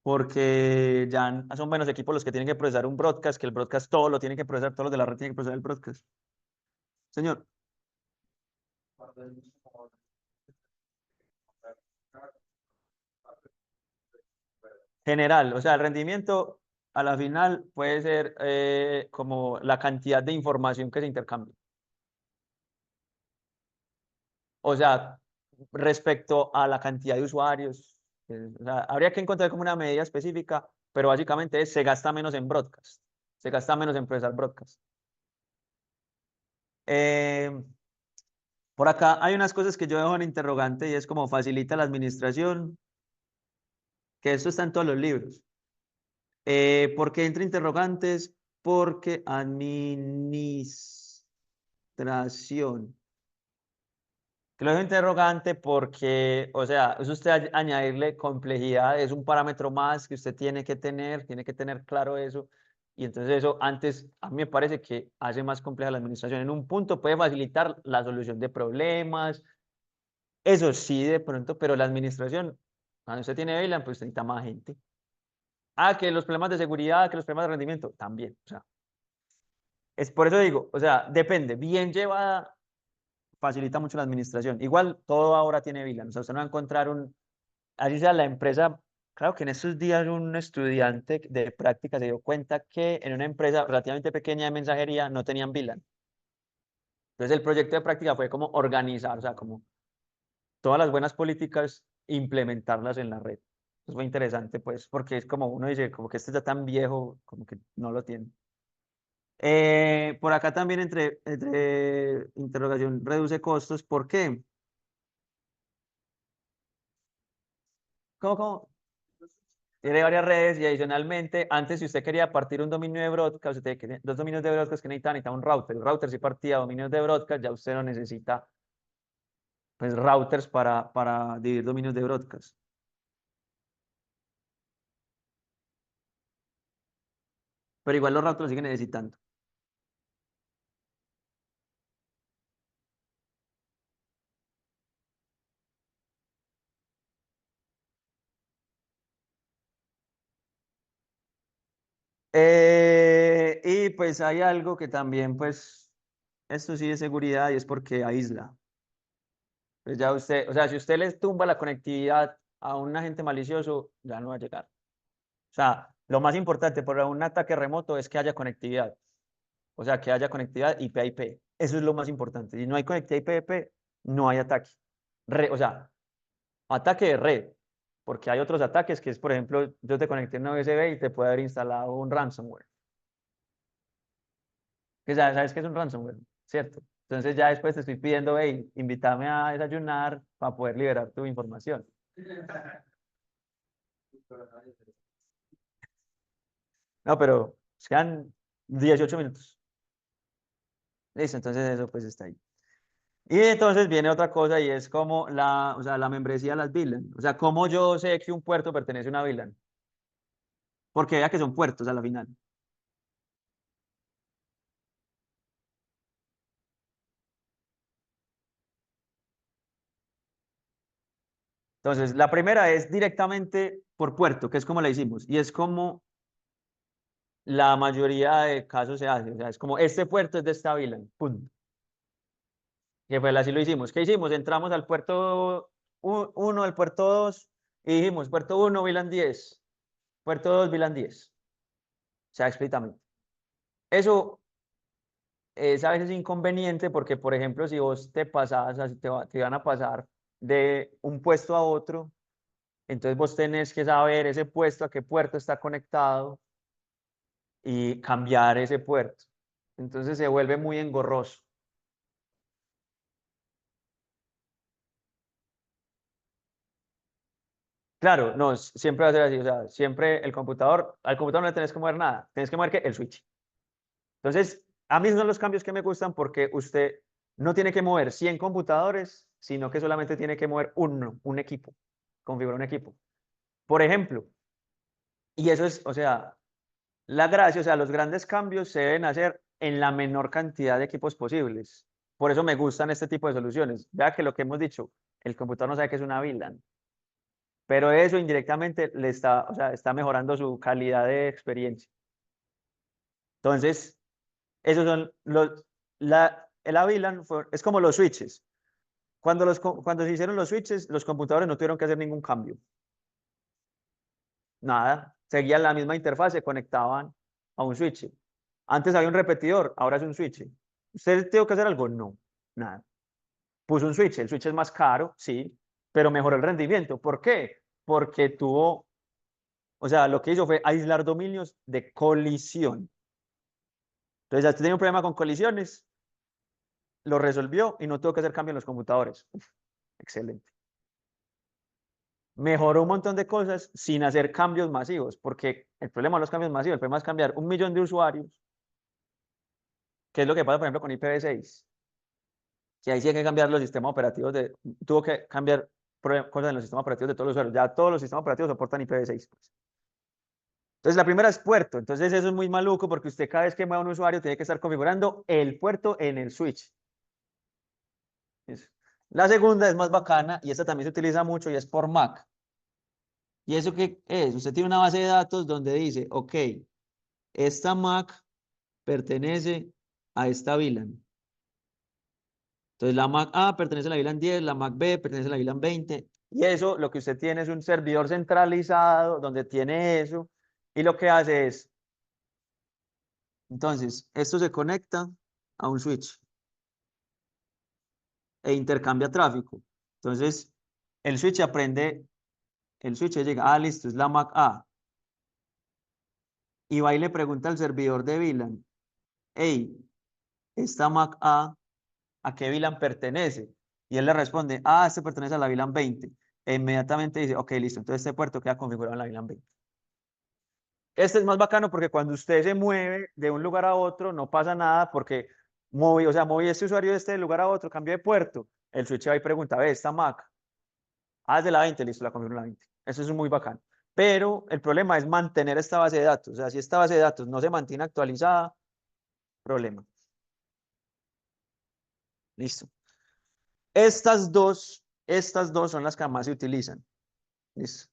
Porque ya son menos equipos los que tienen que procesar un broadcast, que el broadcast todo lo tienen que procesar, todos los de la red tienen que procesar el broadcast. Señor. General, o sea, el rendimiento a la final puede ser como la cantidad de información que se intercambia. O sea, respecto a la cantidad de usuarios. O sea, habría que encontrar como una medida específica, pero básicamente se gasta menos en broadcast, se gasta menos en procesar broadcast. Eh, por acá hay unas cosas que yo dejo en interrogante y es como facilita la administración, que eso está en todos los libros. ¿Por qué entre interrogantes? Porque administración. Que lo dejo interrogante porque, o sea, es usted añadirle complejidad, es un parámetro más que usted tiene que tener claro eso. Y entonces eso antes, a mí me parece que hace más compleja la administración. En un punto puede facilitar la solución de problemas, eso sí de pronto, pero la administración, cuando usted tiene VLAN, pues necesita más gente. Ah, que los problemas de seguridad, que los problemas de rendimiento, también. O sea, es por eso digo, o sea, depende, bien llevada facilita mucho la administración. Igual todo ahora tiene VLAN, o sea, usted no va a encontrar así sea la empresa, claro que en estos días un estudiante de práctica se dio cuenta que en una empresa relativamente pequeña de mensajería no tenían VLAN. Entonces el proyecto de práctica fue como organizar, o sea, como todas las buenas políticas, implementarlas en la red. Eso fue interesante, pues, porque es como uno dice, como que este está tan viejo, como que no lo tiene. Por acá también entre interrogación reduce costos. ¿Por qué? ¿Cómo? Tiene varias redes y adicionalmente, antes si usted quería partir un dominio de broadcast, usted tenía dos dominios de broadcast que necesitaba un router. El router si partía dominios de broadcast, ya usted no necesita pues routers para dividir dominios de broadcast. Pero igual los routers lo siguen necesitando. Y pues hay algo que también, pues, esto sí es seguridad y es porque aísla. Pues ya usted, o sea, si usted le tumba la conectividad a un agente malicioso, ya no va a llegar. O sea, lo más importante para un ataque remoto es que haya conectividad. O sea, que haya conectividad IP a IP. Eso es lo más importante. Si no hay conectividad IP a IP, no hay ataque. O sea, ataque de red. Porque hay otros ataques que es, por ejemplo, yo te conecté en una USB y te puede haber instalado un ransomware. Que ya sabes que es un ransomware, ¿cierto? Entonces ya después te estoy pidiendo, hey, invítame a desayunar para poder liberar tu información. No, pero quedan 18 minutos. Listo, entonces eso pues está ahí. Y entonces viene otra cosa y es como o sea, la membresía de las VLAN. O sea, cómo yo sé que un puerto pertenece a una VLAN. Porque vea que son puertos a la final. Entonces, la primera es directamente por puerto, que es como la hicimos. Y es como la mayoría de casos se hace. O sea, es como este puerto es de esta VLAN. Punto. Que fue así lo hicimos. ¿Qué hicimos? Entramos al puerto 1, al puerto 2 y dijimos, puerto 1, VLAN 10. Puerto 2, VLAN 10. O sea, explícitamente. Eso es a veces inconveniente porque, por ejemplo, si vos te pasas, así te van a pasar de un puesto a otro, entonces vos tenés que saber ese puesto a qué puerto está conectado y cambiar ese puerto. Entonces se vuelve muy engorroso. Claro, no, siempre va a ser así, o sea, siempre al computador no le tenés que mover nada, tenés que mover ¿qué? El switch. Entonces, a mí son los cambios que me gustan porque usted no tiene que mover 100 computadores, sino que solamente tiene que mover un equipo, configurar un equipo. Por ejemplo, y eso es, o sea, la gracia, o sea, los grandes cambios se deben hacer en la menor cantidad de equipos posibles. Por eso me gustan este tipo de soluciones. Vea que lo que hemos dicho, el computador no sabe que es una VLAN, pero eso indirectamente le está, o sea, está mejorando su calidad de experiencia. Entonces, esos son la VLAN es como los switches. Cuando se hicieron los switches, los computadores no tuvieron que hacer ningún cambio. Nada, seguían la misma interfaz, se conectaban a un switch. Antes había un repetidor, ahora es un switch. ¿Usted tiene que hacer algo? No, nada. Puso un switch, el switch es más caro, sí, pero mejoró el rendimiento. ¿Por qué? Porque tuvo, o sea, lo que hizo fue aislar dominios de colisión. Entonces, ya usted tenía un problema con colisiones, lo resolvió y no tuvo que hacer cambio en los computadores. Uf, excelente. Mejoró un montón de cosas sin hacer cambios masivos, porque el problema de los cambios masivos, el problema es cambiar 1 millón de usuarios, que es lo que pasa, por ejemplo, con IPv6. que ahí sí hay que cambiar los sistemas operativos tuvo que cambiar cosas en los sistemas operativos de todos los usuarios. Ya todos los sistemas operativos soportan IPv6, pues. Entonces, la primera es puerto. Entonces, eso es muy maluco porque usted cada vez que mueva un usuario tiene que estar configurando el puerto en el switch. Eso. La segunda es más bacana y esta también se utiliza mucho y es por MAC. ¿Y eso qué es? Usted tiene una base de datos donde dice, ok, esta MAC pertenece a esta VLAN. Entonces, la MAC A pertenece a la VLAN 10, la MAC B pertenece a la VLAN 20. Y eso, lo que usted tiene es un servidor centralizado donde tiene eso. Y lo que hace es, entonces, esto se conecta a un switch e intercambia tráfico. Entonces, el switch aprende, el switch llega, listo, es la MAC A. Y va y le pregunta al servidor de VLAN, hey, esta MAC ¿a qué VLAN pertenece? Y él le responde, este pertenece a la VLAN 20. E inmediatamente dice, ok, listo, entonces este puerto queda configurado en la VLAN 20. Este es más bacano porque cuando usted se mueve de un lugar a otro, no pasa nada porque moví este usuario de este lugar a otro, cambio de puerto. El switch va y pregunta, ve, esta MAC, es de la 20, listo, la configuro en la 20. Eso es muy bacano. Pero el problema es mantener esta base de datos. O sea, si esta base de datos no se mantiene actualizada, problema. Listo. Estas dos son las que más se utilizan. Listo.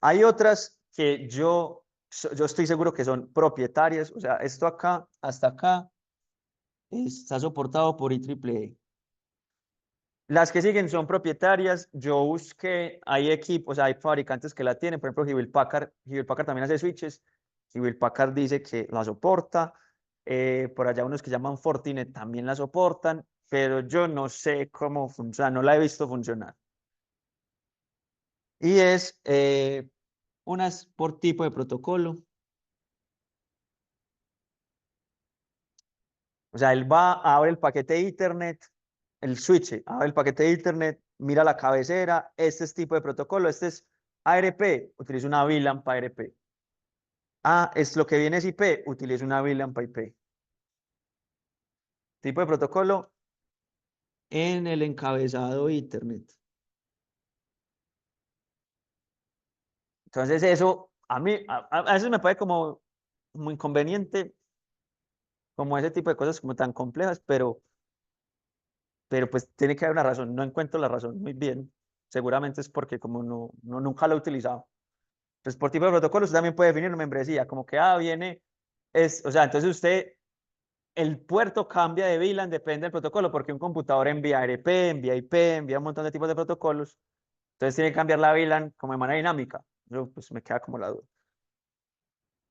Hay otras que yo estoy seguro que son propietarias. O sea, esto acá, hasta acá, está soportado por IEEE. Las que siguen son propietarias. Yo busqué, hay equipos, hay fabricantes que la tienen. Por ejemplo, Hewlett Packard también hace switches. Hewlett Packard dice que la soporta. Por allá unos que llaman Fortinet también la soportan, pero yo no sé cómo funciona, no la he visto funcionar. Y es unas por tipo de protocolo. O sea, él va, abre el paquete de Ethernet, el switch, abre el paquete de Ethernet, mira la cabecera, este es tipo de protocolo, este es ARP, utiliza una VLAN para ARP. Es lo que viene es IP, utiliza una VLAN para IP. Tipo de protocolo en el encabezado Ethernet. Entonces eso, a mí, a veces me parece como muy inconveniente, como ese tipo de cosas como tan complejas, pero pues tiene que haber una razón. No encuentro la razón muy bien. Seguramente es porque como nunca lo he utilizado. Pues por tipo de protocolo usted también puede definir una membresía, como que viene, o sea, entonces el puerto cambia de VLAN, depende del protocolo, porque un computador envía RP, envía IP, envía un montón de tipos de protocolos. Entonces tiene que cambiar la VLAN como de manera dinámica. Yo, pues me queda como la duda.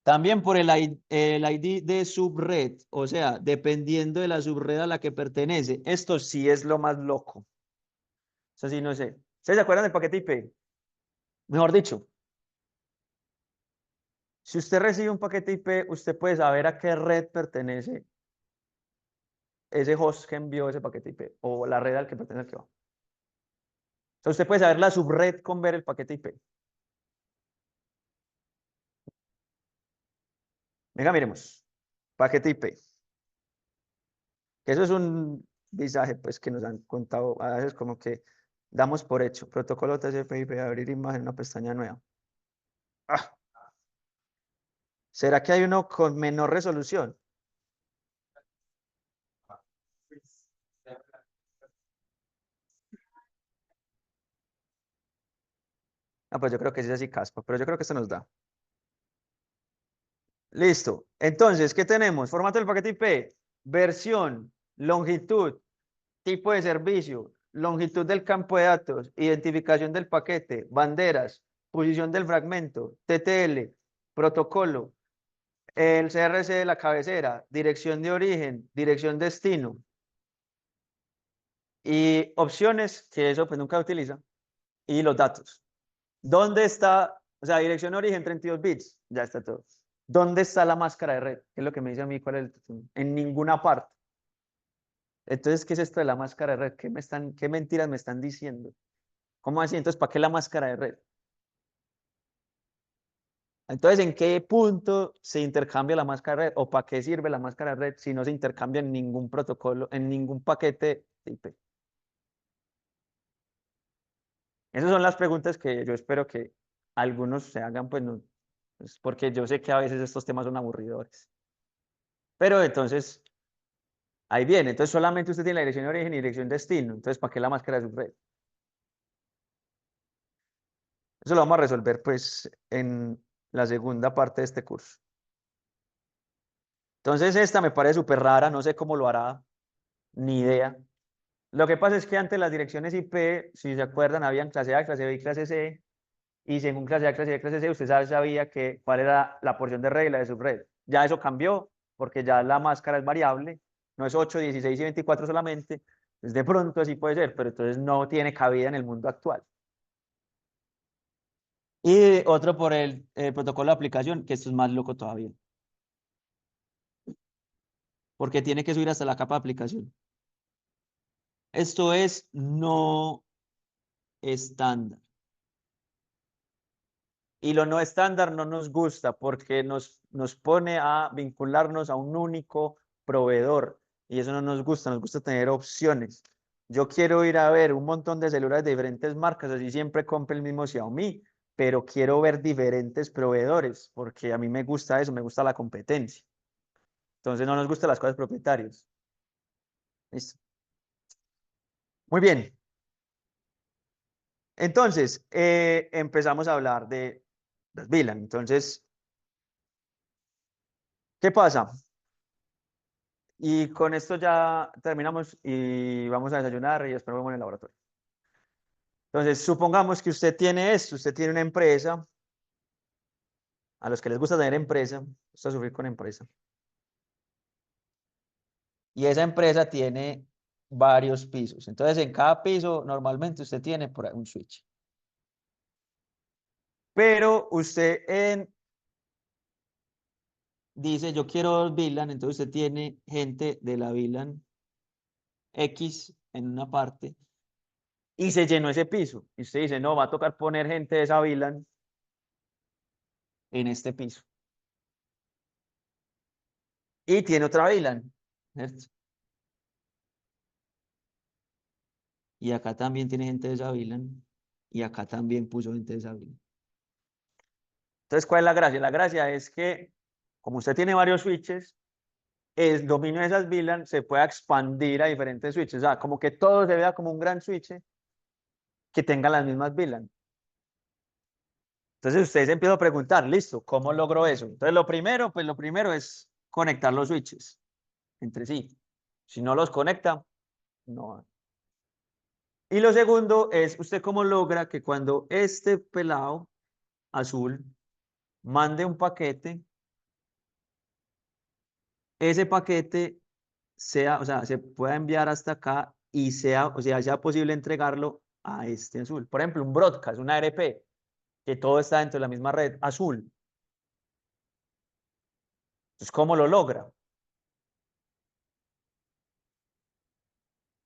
También por el ID de subred, o sea, dependiendo de la subred a la que pertenece. Esto sí es lo más loco. Eso sí, no sé. ¿Ustedes se acuerdan del paquete IP? Mejor dicho, si usted recibe un paquete IP, usted puede saber a qué red pertenece ese host que envió ese paquete IP o la red al que pertenece el que va. O sea, usted puede saber la subred con ver el paquete IP. Venga, miremos. Paquete IP. Eso es un visaje pues, que nos han contado a veces como que damos por hecho. Protocolo TCP/IP, abrir imagen en una pestaña nueva. Ah, ¿será que hay uno con menor resolución? Pues yo creo que sí es así caspa, pero yo creo que esto nos da. Listo. Entonces, ¿qué tenemos? Formato del paquete IP, versión, longitud, tipo de servicio, longitud del campo de datos, identificación del paquete, banderas, posición del fragmento, TTL, protocolo, el CRC de la cabecera, dirección de origen, dirección destino y opciones, que eso pues nunca utiliza, y los datos. ¿Dónde está? O sea, dirección de origen 32 bits, ya está todo. ¿Dónde está la máscara de red? ¿Qué es lo que me dice a mí? ¿Cuál es el? En ninguna parte. Entonces, ¿qué es esto de la máscara de red? ¿Qué mentiras me están diciendo? ¿Cómo así? Entonces, ¿para qué la máscara de red? Entonces, ¿en qué punto se intercambia la máscara de red o para qué sirve la máscara de red si no se intercambia en ningún protocolo, en ningún paquete de IP? Esas son las preguntas que yo espero que algunos se hagan, pues, no, pues, porque yo sé que a veces estos temas son aburridores. Pero entonces, ahí viene. Entonces, solamente usted tiene la dirección de origen y dirección de destino. Entonces, ¿para qué la máscara de subred? Eso lo vamos a resolver, pues, en la segunda parte de este curso. Entonces, esta me parece súper rara, no sé cómo lo hará, ni idea. Lo que pasa es que antes las direcciones IP, si se acuerdan, habían clase A, clase B y clase C, y según clase A, clase B, clase C, usted sabía que cuál era la porción de red y la de subred. Ya eso cambió, porque ya la máscara es variable, no es 8, 16 y 24 solamente, entonces de pronto así puede ser, pero entonces no tiene cabida en el mundo actual. Y otro por el protocolo de aplicación, que esto es más loco todavía, porque tiene que subir hasta la capa de aplicación. Esto es no estándar. Y lo no estándar no nos gusta porque nos pone a vincularnos a un único proveedor y eso no nos gusta tener opciones. Yo quiero ir a ver un montón de celulares de diferentes marcas, así siempre compre el mismo Xiaomi, pero quiero ver diferentes proveedores porque a mí me gusta eso, me gusta la competencia. Entonces no nos gustan las cosas propietarias. ¿Listo? Muy bien. Entonces, empezamos a hablar de las VLAN. Entonces, ¿qué pasa? Y con esto ya terminamos y vamos a desayunar y después vemos en el laboratorio. Entonces, supongamos que usted tiene esto, usted tiene una empresa, a los que les gusta tener empresa, gusta sufrir con empresa, y esa empresa tiene varios pisos. Entonces, en cada piso normalmente usted tiene por ahí un switch. Pero usted dice, yo quiero dos VLAN, entonces usted tiene gente de la VLAN X en una parte y se llenó ese piso. Y usted dice, no, va a tocar poner gente de esa VLAN en este piso. Y tiene otra VLAN, ¿cierto? Y acá también tiene gente de esa VLAN. Y acá también puso gente de esa VLAN. Entonces, ¿cuál es la gracia? La gracia es que, como usted tiene varios switches, el dominio de esas VLAN se puede expandir a diferentes switches. O sea, como que todo se vea como un gran switch que tenga las mismas VLAN. Entonces, usted se empieza a preguntar, listo, ¿cómo logro eso? Entonces, pues lo primero es conectar los switches entre sí. Si no los conecta, no. Y lo segundo es, ¿usted cómo logra que cuando este pelado azul mande un paquete, ese paquete sea, o sea, se pueda enviar hasta acá y sea, o sea posible entregarlo a este azul? Por ejemplo, un broadcast, una ARP, que todo está dentro de la misma red azul. Entonces, ¿cómo lo logra?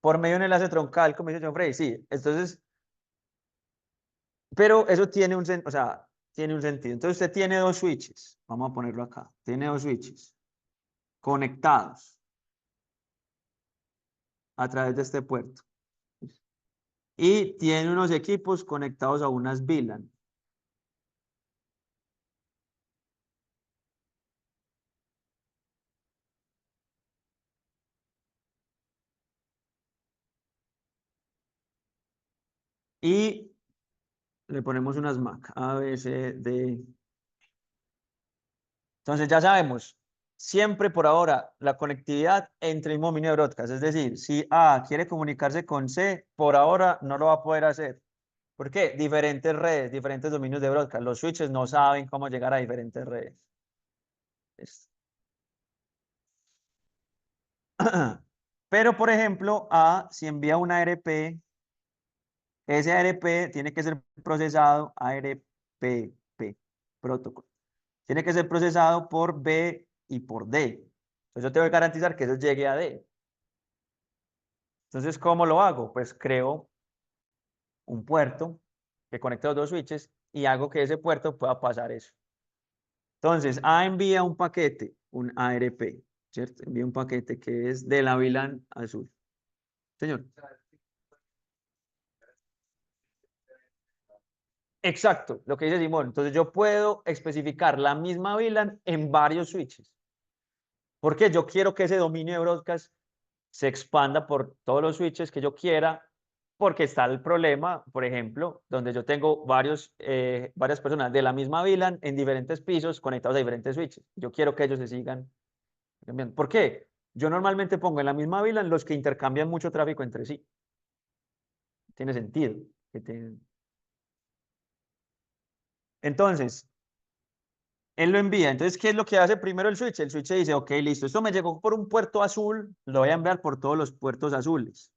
Por medio de un enlace troncal, como dice John Frey, sí. Entonces, pero eso tiene o sea, tiene un sentido. Entonces, usted tiene dos switches, vamos a ponerlo acá, tiene dos switches conectados a través de este puerto. Y tiene unos equipos conectados a unas VLAN. Y le ponemos unas MAC, A, B, C, D. Entonces ya sabemos, siempre por ahora, la conectividad entre el mismo dominio de broadcast. Es decir, si A quiere comunicarse con C, por ahora no lo va a poder hacer. ¿Por qué? Diferentes redes, diferentes dominios de broadcast. Los switches no saben cómo llegar a diferentes redes. Es- Pero, por ejemplo, A, si envía una ARP, ese ARP tiene que ser procesado, ARPP, protocolo. Tiene que ser procesado por B y por D. Entonces yo tengo que garantizar que eso llegue a D. Entonces, ¿cómo lo hago? Pues creo un puerto que conecte los dos switches y hago que ese puerto pueda pasar eso. Entonces, A envía un paquete, un ARP, ¿cierto? Envía un paquete que es de la VLAN azul. Señor. Exacto, lo que dice Simón. Entonces yo puedo especificar la misma VLAN en varios switches. Porque yo quiero que ese dominio de broadcast se expanda por todos los switches que yo quiera, porque está el problema, por ejemplo, donde yo tengo varias personas de la misma VLAN en diferentes pisos conectados a diferentes switches. Yo quiero que ellos se sigan cambiando. ¿Por qué? Yo normalmente pongo en la misma VLAN los que intercambian mucho tráfico entre sí. Tiene sentido. Entonces, él lo envía. Entonces, ¿qué es lo que hace primero el switch? El switch dice, ok, listo, esto me llegó por un puerto azul, lo voy a enviar por todos los puertos azules.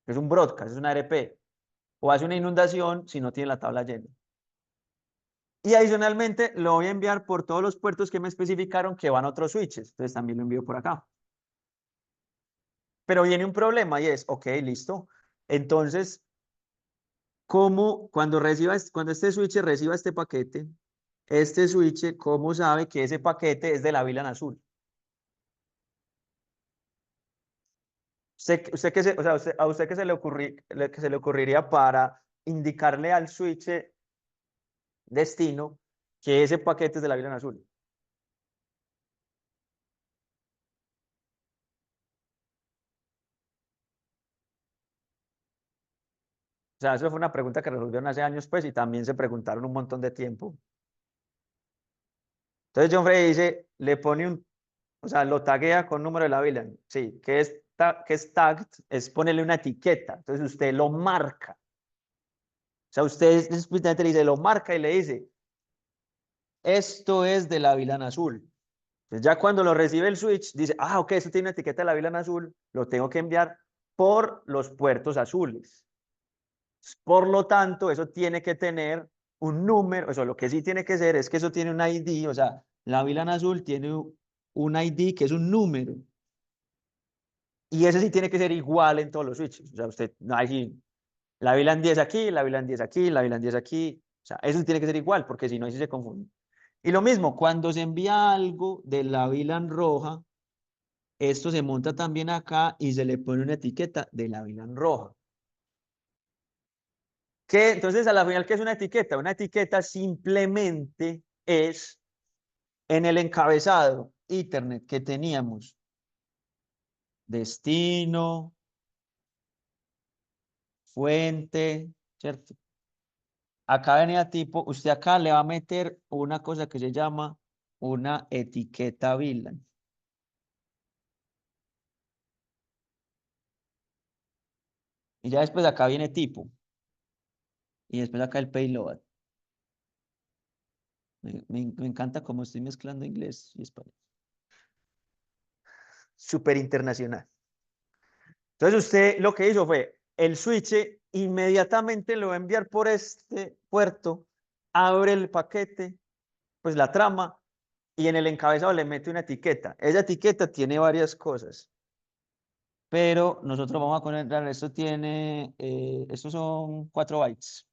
Es un broadcast, es una ARP. O hace una inundación si no tiene la tabla llena. Y adicionalmente lo voy a enviar por todos los puertos que me especificaron que van a otros switches. Entonces también lo envío por acá. Pero viene un problema y es, ok, listo. Entonces, ¿cómo cuando este switch reciba este switch, cómo sabe que ese paquete es de la VLAN azul? Usted que o sea, a usted que se le ocurriría para indicarle al switch destino que ese paquete es de la VLAN azul. O sea, eso fue una pregunta que resolvieron hace años, pues, y también se preguntaron un montón de tiempo. Entonces John Frey dice, le pone o sea, lo taguea con número de la VLAN. Sí, que es tagged, es ponerle una etiqueta. Entonces usted lo marca. O sea, usted explícitamente le dice, lo marca y le dice, esto es de la VLAN azul. Entonces ya cuando lo recibe el switch, dice, ah, ok, esto tiene una etiqueta de la VLAN azul, lo tengo que enviar por los puertos azules. Por lo tanto, eso tiene que tener un número, eso lo que sí tiene que ser es que eso tiene un ID, o sea, la VLAN azul tiene un ID que es un número, y ese sí tiene que ser igual en todos los switches. O sea, usted, no hay la VLAN 10 aquí, la VLAN 10 aquí, la VLAN 10 aquí, o sea, eso tiene que ser igual, porque si no, ahí sí se confunde. Y lo mismo, cuando se envía algo de la VLAN roja, esto se monta también acá y se le pone una etiqueta de la VLAN roja. Que entonces a la final, ¿qué es una etiqueta? Una etiqueta simplemente es en el encabezado Ethernet que teníamos destino, fuente, ¿cierto? Acá venía tipo, usted acá le va a meter una cosa que se llama una etiqueta VLAN. Y ya después acá viene tipo. Y después acá el payload. Me encanta cómo estoy mezclando inglés y español. Súper internacional. Entonces usted lo que hizo fue, el switch inmediatamente lo va a enviar por este puerto, abre el paquete, pues la trama, y en el encabezado le mete una etiqueta. Esa etiqueta tiene varias cosas, pero nosotros vamos a conectar, estos son 4 bytes.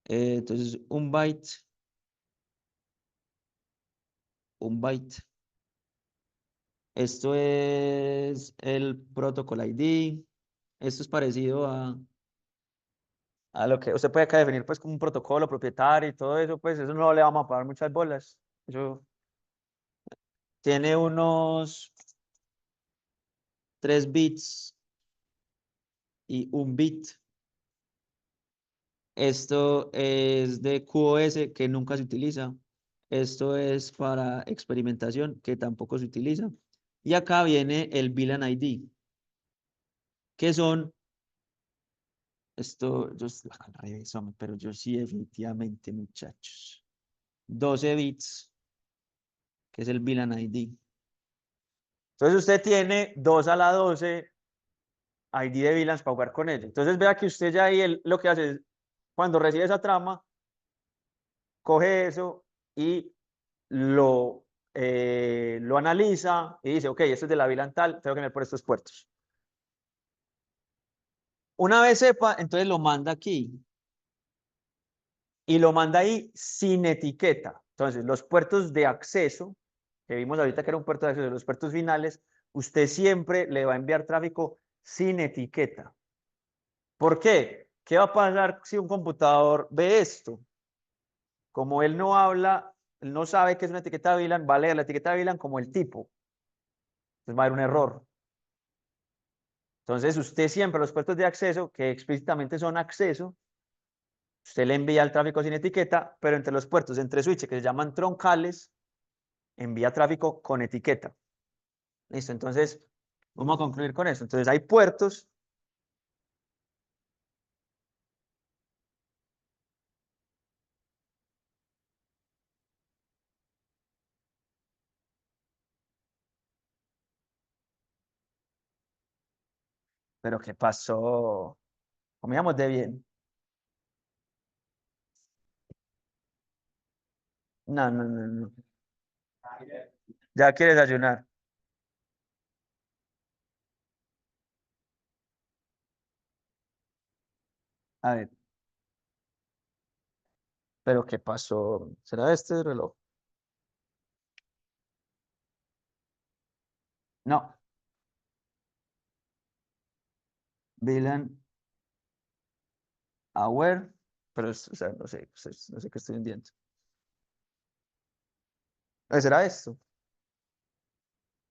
Entonces, un byte. Esto es el protocol ID. Esto es parecido a lo que usted puede acá definir pues como un protocolo propietario y todo eso, pues eso no le vamos a pagar muchas bolas. Eso tiene unos 3 bits y un bit. Esto es de QoS que nunca se utiliza. Esto es para experimentación que tampoco se utiliza. Y acá viene el VLAN ID, que son, acá no reviso, pero yo sí definitivamente, muchachos, 12 bits, que es el VLAN ID. Entonces usted tiene 2 a la 12 ID de VLANs para jugar con ellos. Entonces vea que usted ya ahí lo que hace es, cuando recibe esa trama, coge eso y lo analiza y dice, ok, esto es de la VLAN tal, tengo que tener por estos puertos. Una vez sepa, entonces lo manda aquí y lo manda ahí sin etiqueta. Entonces, los puertos de acceso, que vimos ahorita que era un puerto de acceso, los puertos finales, usted siempre le va a enviar tráfico sin etiqueta. ¿Por qué? ¿Qué va a pasar si un computador ve esto? Como él no habla, él no sabe qué es una etiqueta de VLAN, va a leer la etiqueta de VLAN como el tipo. Entonces va a haber un error. Entonces, usted siempre los puertos de acceso, que explícitamente son acceso, usted le envía el tráfico sin etiqueta, pero entre los puertos, entre switches que se llaman troncales, envía tráfico con etiqueta. Listo, entonces vamos a concluir con eso. Entonces hay puertos. Pero ¿qué pasó? Comíamos de bien. No, no, no, no. Ya quiere desayunar. A ver, pero ¿qué pasó? ¿Será este el reloj? No, VLAN aware, pero o sea, no sé, no sé qué estoy entendiendo. ¿Será esto?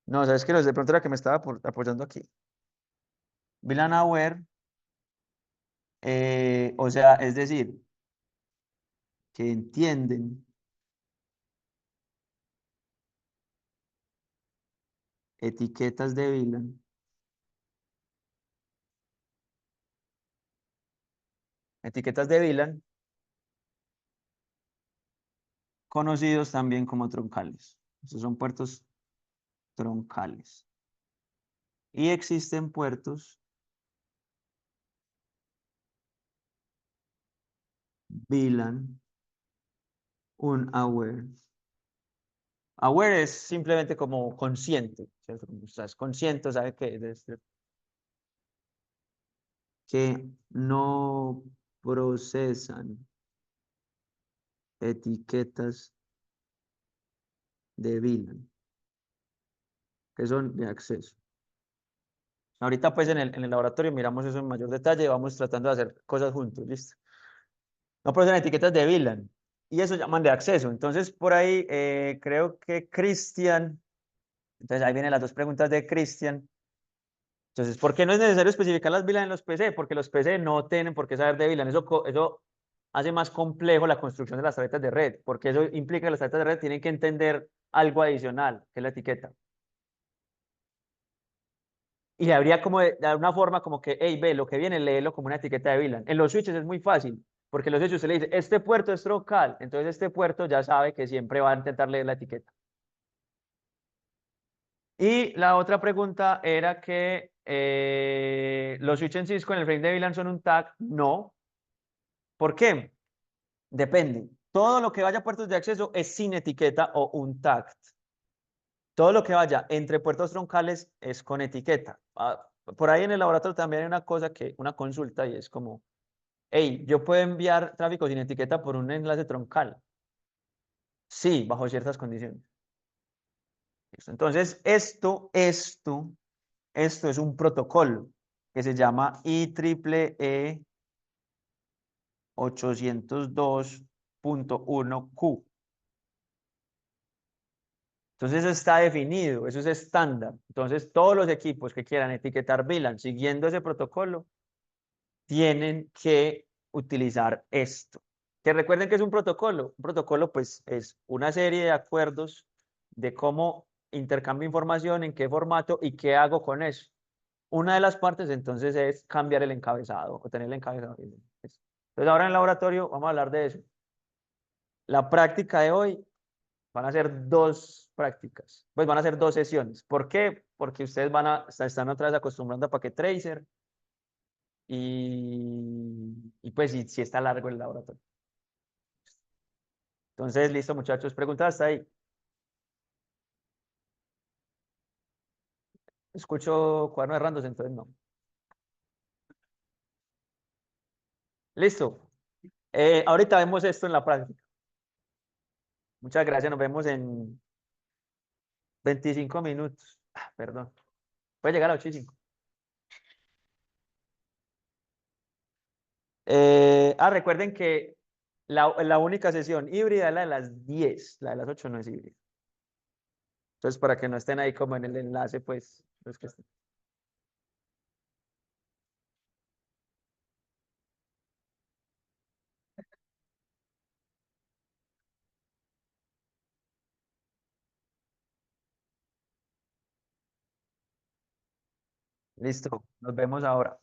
No, sabes que de pronto era que me estaba apoyando aquí. VLAN aware, o sea, es decir, que entienden etiquetas de VLAN, etiquetas de VLAN, conocidos también como troncales. Estos son puertos troncales. Y existen puertos VLAN unaware. Aware es simplemente como consciente, ¿cierto? Como estás consciente, sabe que no procesan etiquetas de VLAN, que son de acceso. Ahorita pues en el laboratorio miramos eso en mayor detalle y vamos tratando de hacer cosas juntos, ¿listo? No procesan etiquetas de VLAN y eso llaman de acceso. Entonces por ahí creo que Cristian, entonces ahí vienen las dos preguntas de Cristian. Entonces, ¿por qué no es necesario especificar las VLAN en los PC? Porque los PC no tienen por qué saber de VLAN. Eso hace más complejo la construcción de las tarjetas de red, porque eso implica que las tarjetas de red tienen que entender algo adicional, que es la etiqueta. Y habría como de una forma como que, hey, ve, lo que viene, léelo como una etiqueta de VLAN. En los switches es muy fácil, porque en los switches usted le dice, este puerto es troncal, entonces este puerto ya sabe que siempre va a intentar leer la etiqueta. Y la otra pregunta era que los switches en Cisco en el frame de VLAN son un tag. No. ¿Por qué? Depende. Todo lo que vaya a puertos de acceso es sin etiqueta o un tag. Todo lo que vaya entre puertos troncales es con etiqueta. Por ahí en el laboratorio también hay una cosa que, una consulta y es como, hey, yo puedo enviar tráfico sin etiqueta por un enlace troncal. Sí, bajo ciertas condiciones. ¿Listo? Entonces, esto es un protocolo que se llama IEEE 802.1Q. Entonces eso está definido, eso es estándar. Entonces todos los equipos que quieran etiquetar VLAN siguiendo ese protocolo tienen que utilizar esto. Que recuerden que es un protocolo. Un protocolo pues es una serie de acuerdos de cómo intercambio información, en qué formato y qué hago con eso. Una de las partes entonces es cambiar el encabezado o tener el encabezado. Entonces ahora en el laboratorio vamos a hablar de eso. La práctica de hoy van a ser dos prácticas, pues van a ser dos sesiones. ¿Por qué? Porque ustedes están otra vez acostumbrando a Packet Tracer y pues si está largo el laboratorio. Entonces, listo muchachos, preguntas hasta ahí. Escucho cuaderno de randos, entonces no. Listo. Ahorita vemos esto en la práctica. Muchas gracias, nos vemos en 25 minutos. Perdón. Puede llegar a 8 y 5. Recuerden que la única sesión híbrida es la de las 10, la de las 8 no es híbrida. Entonces, para que no estén ahí como en el enlace, pues, los que estén. Listo, nos vemos ahora.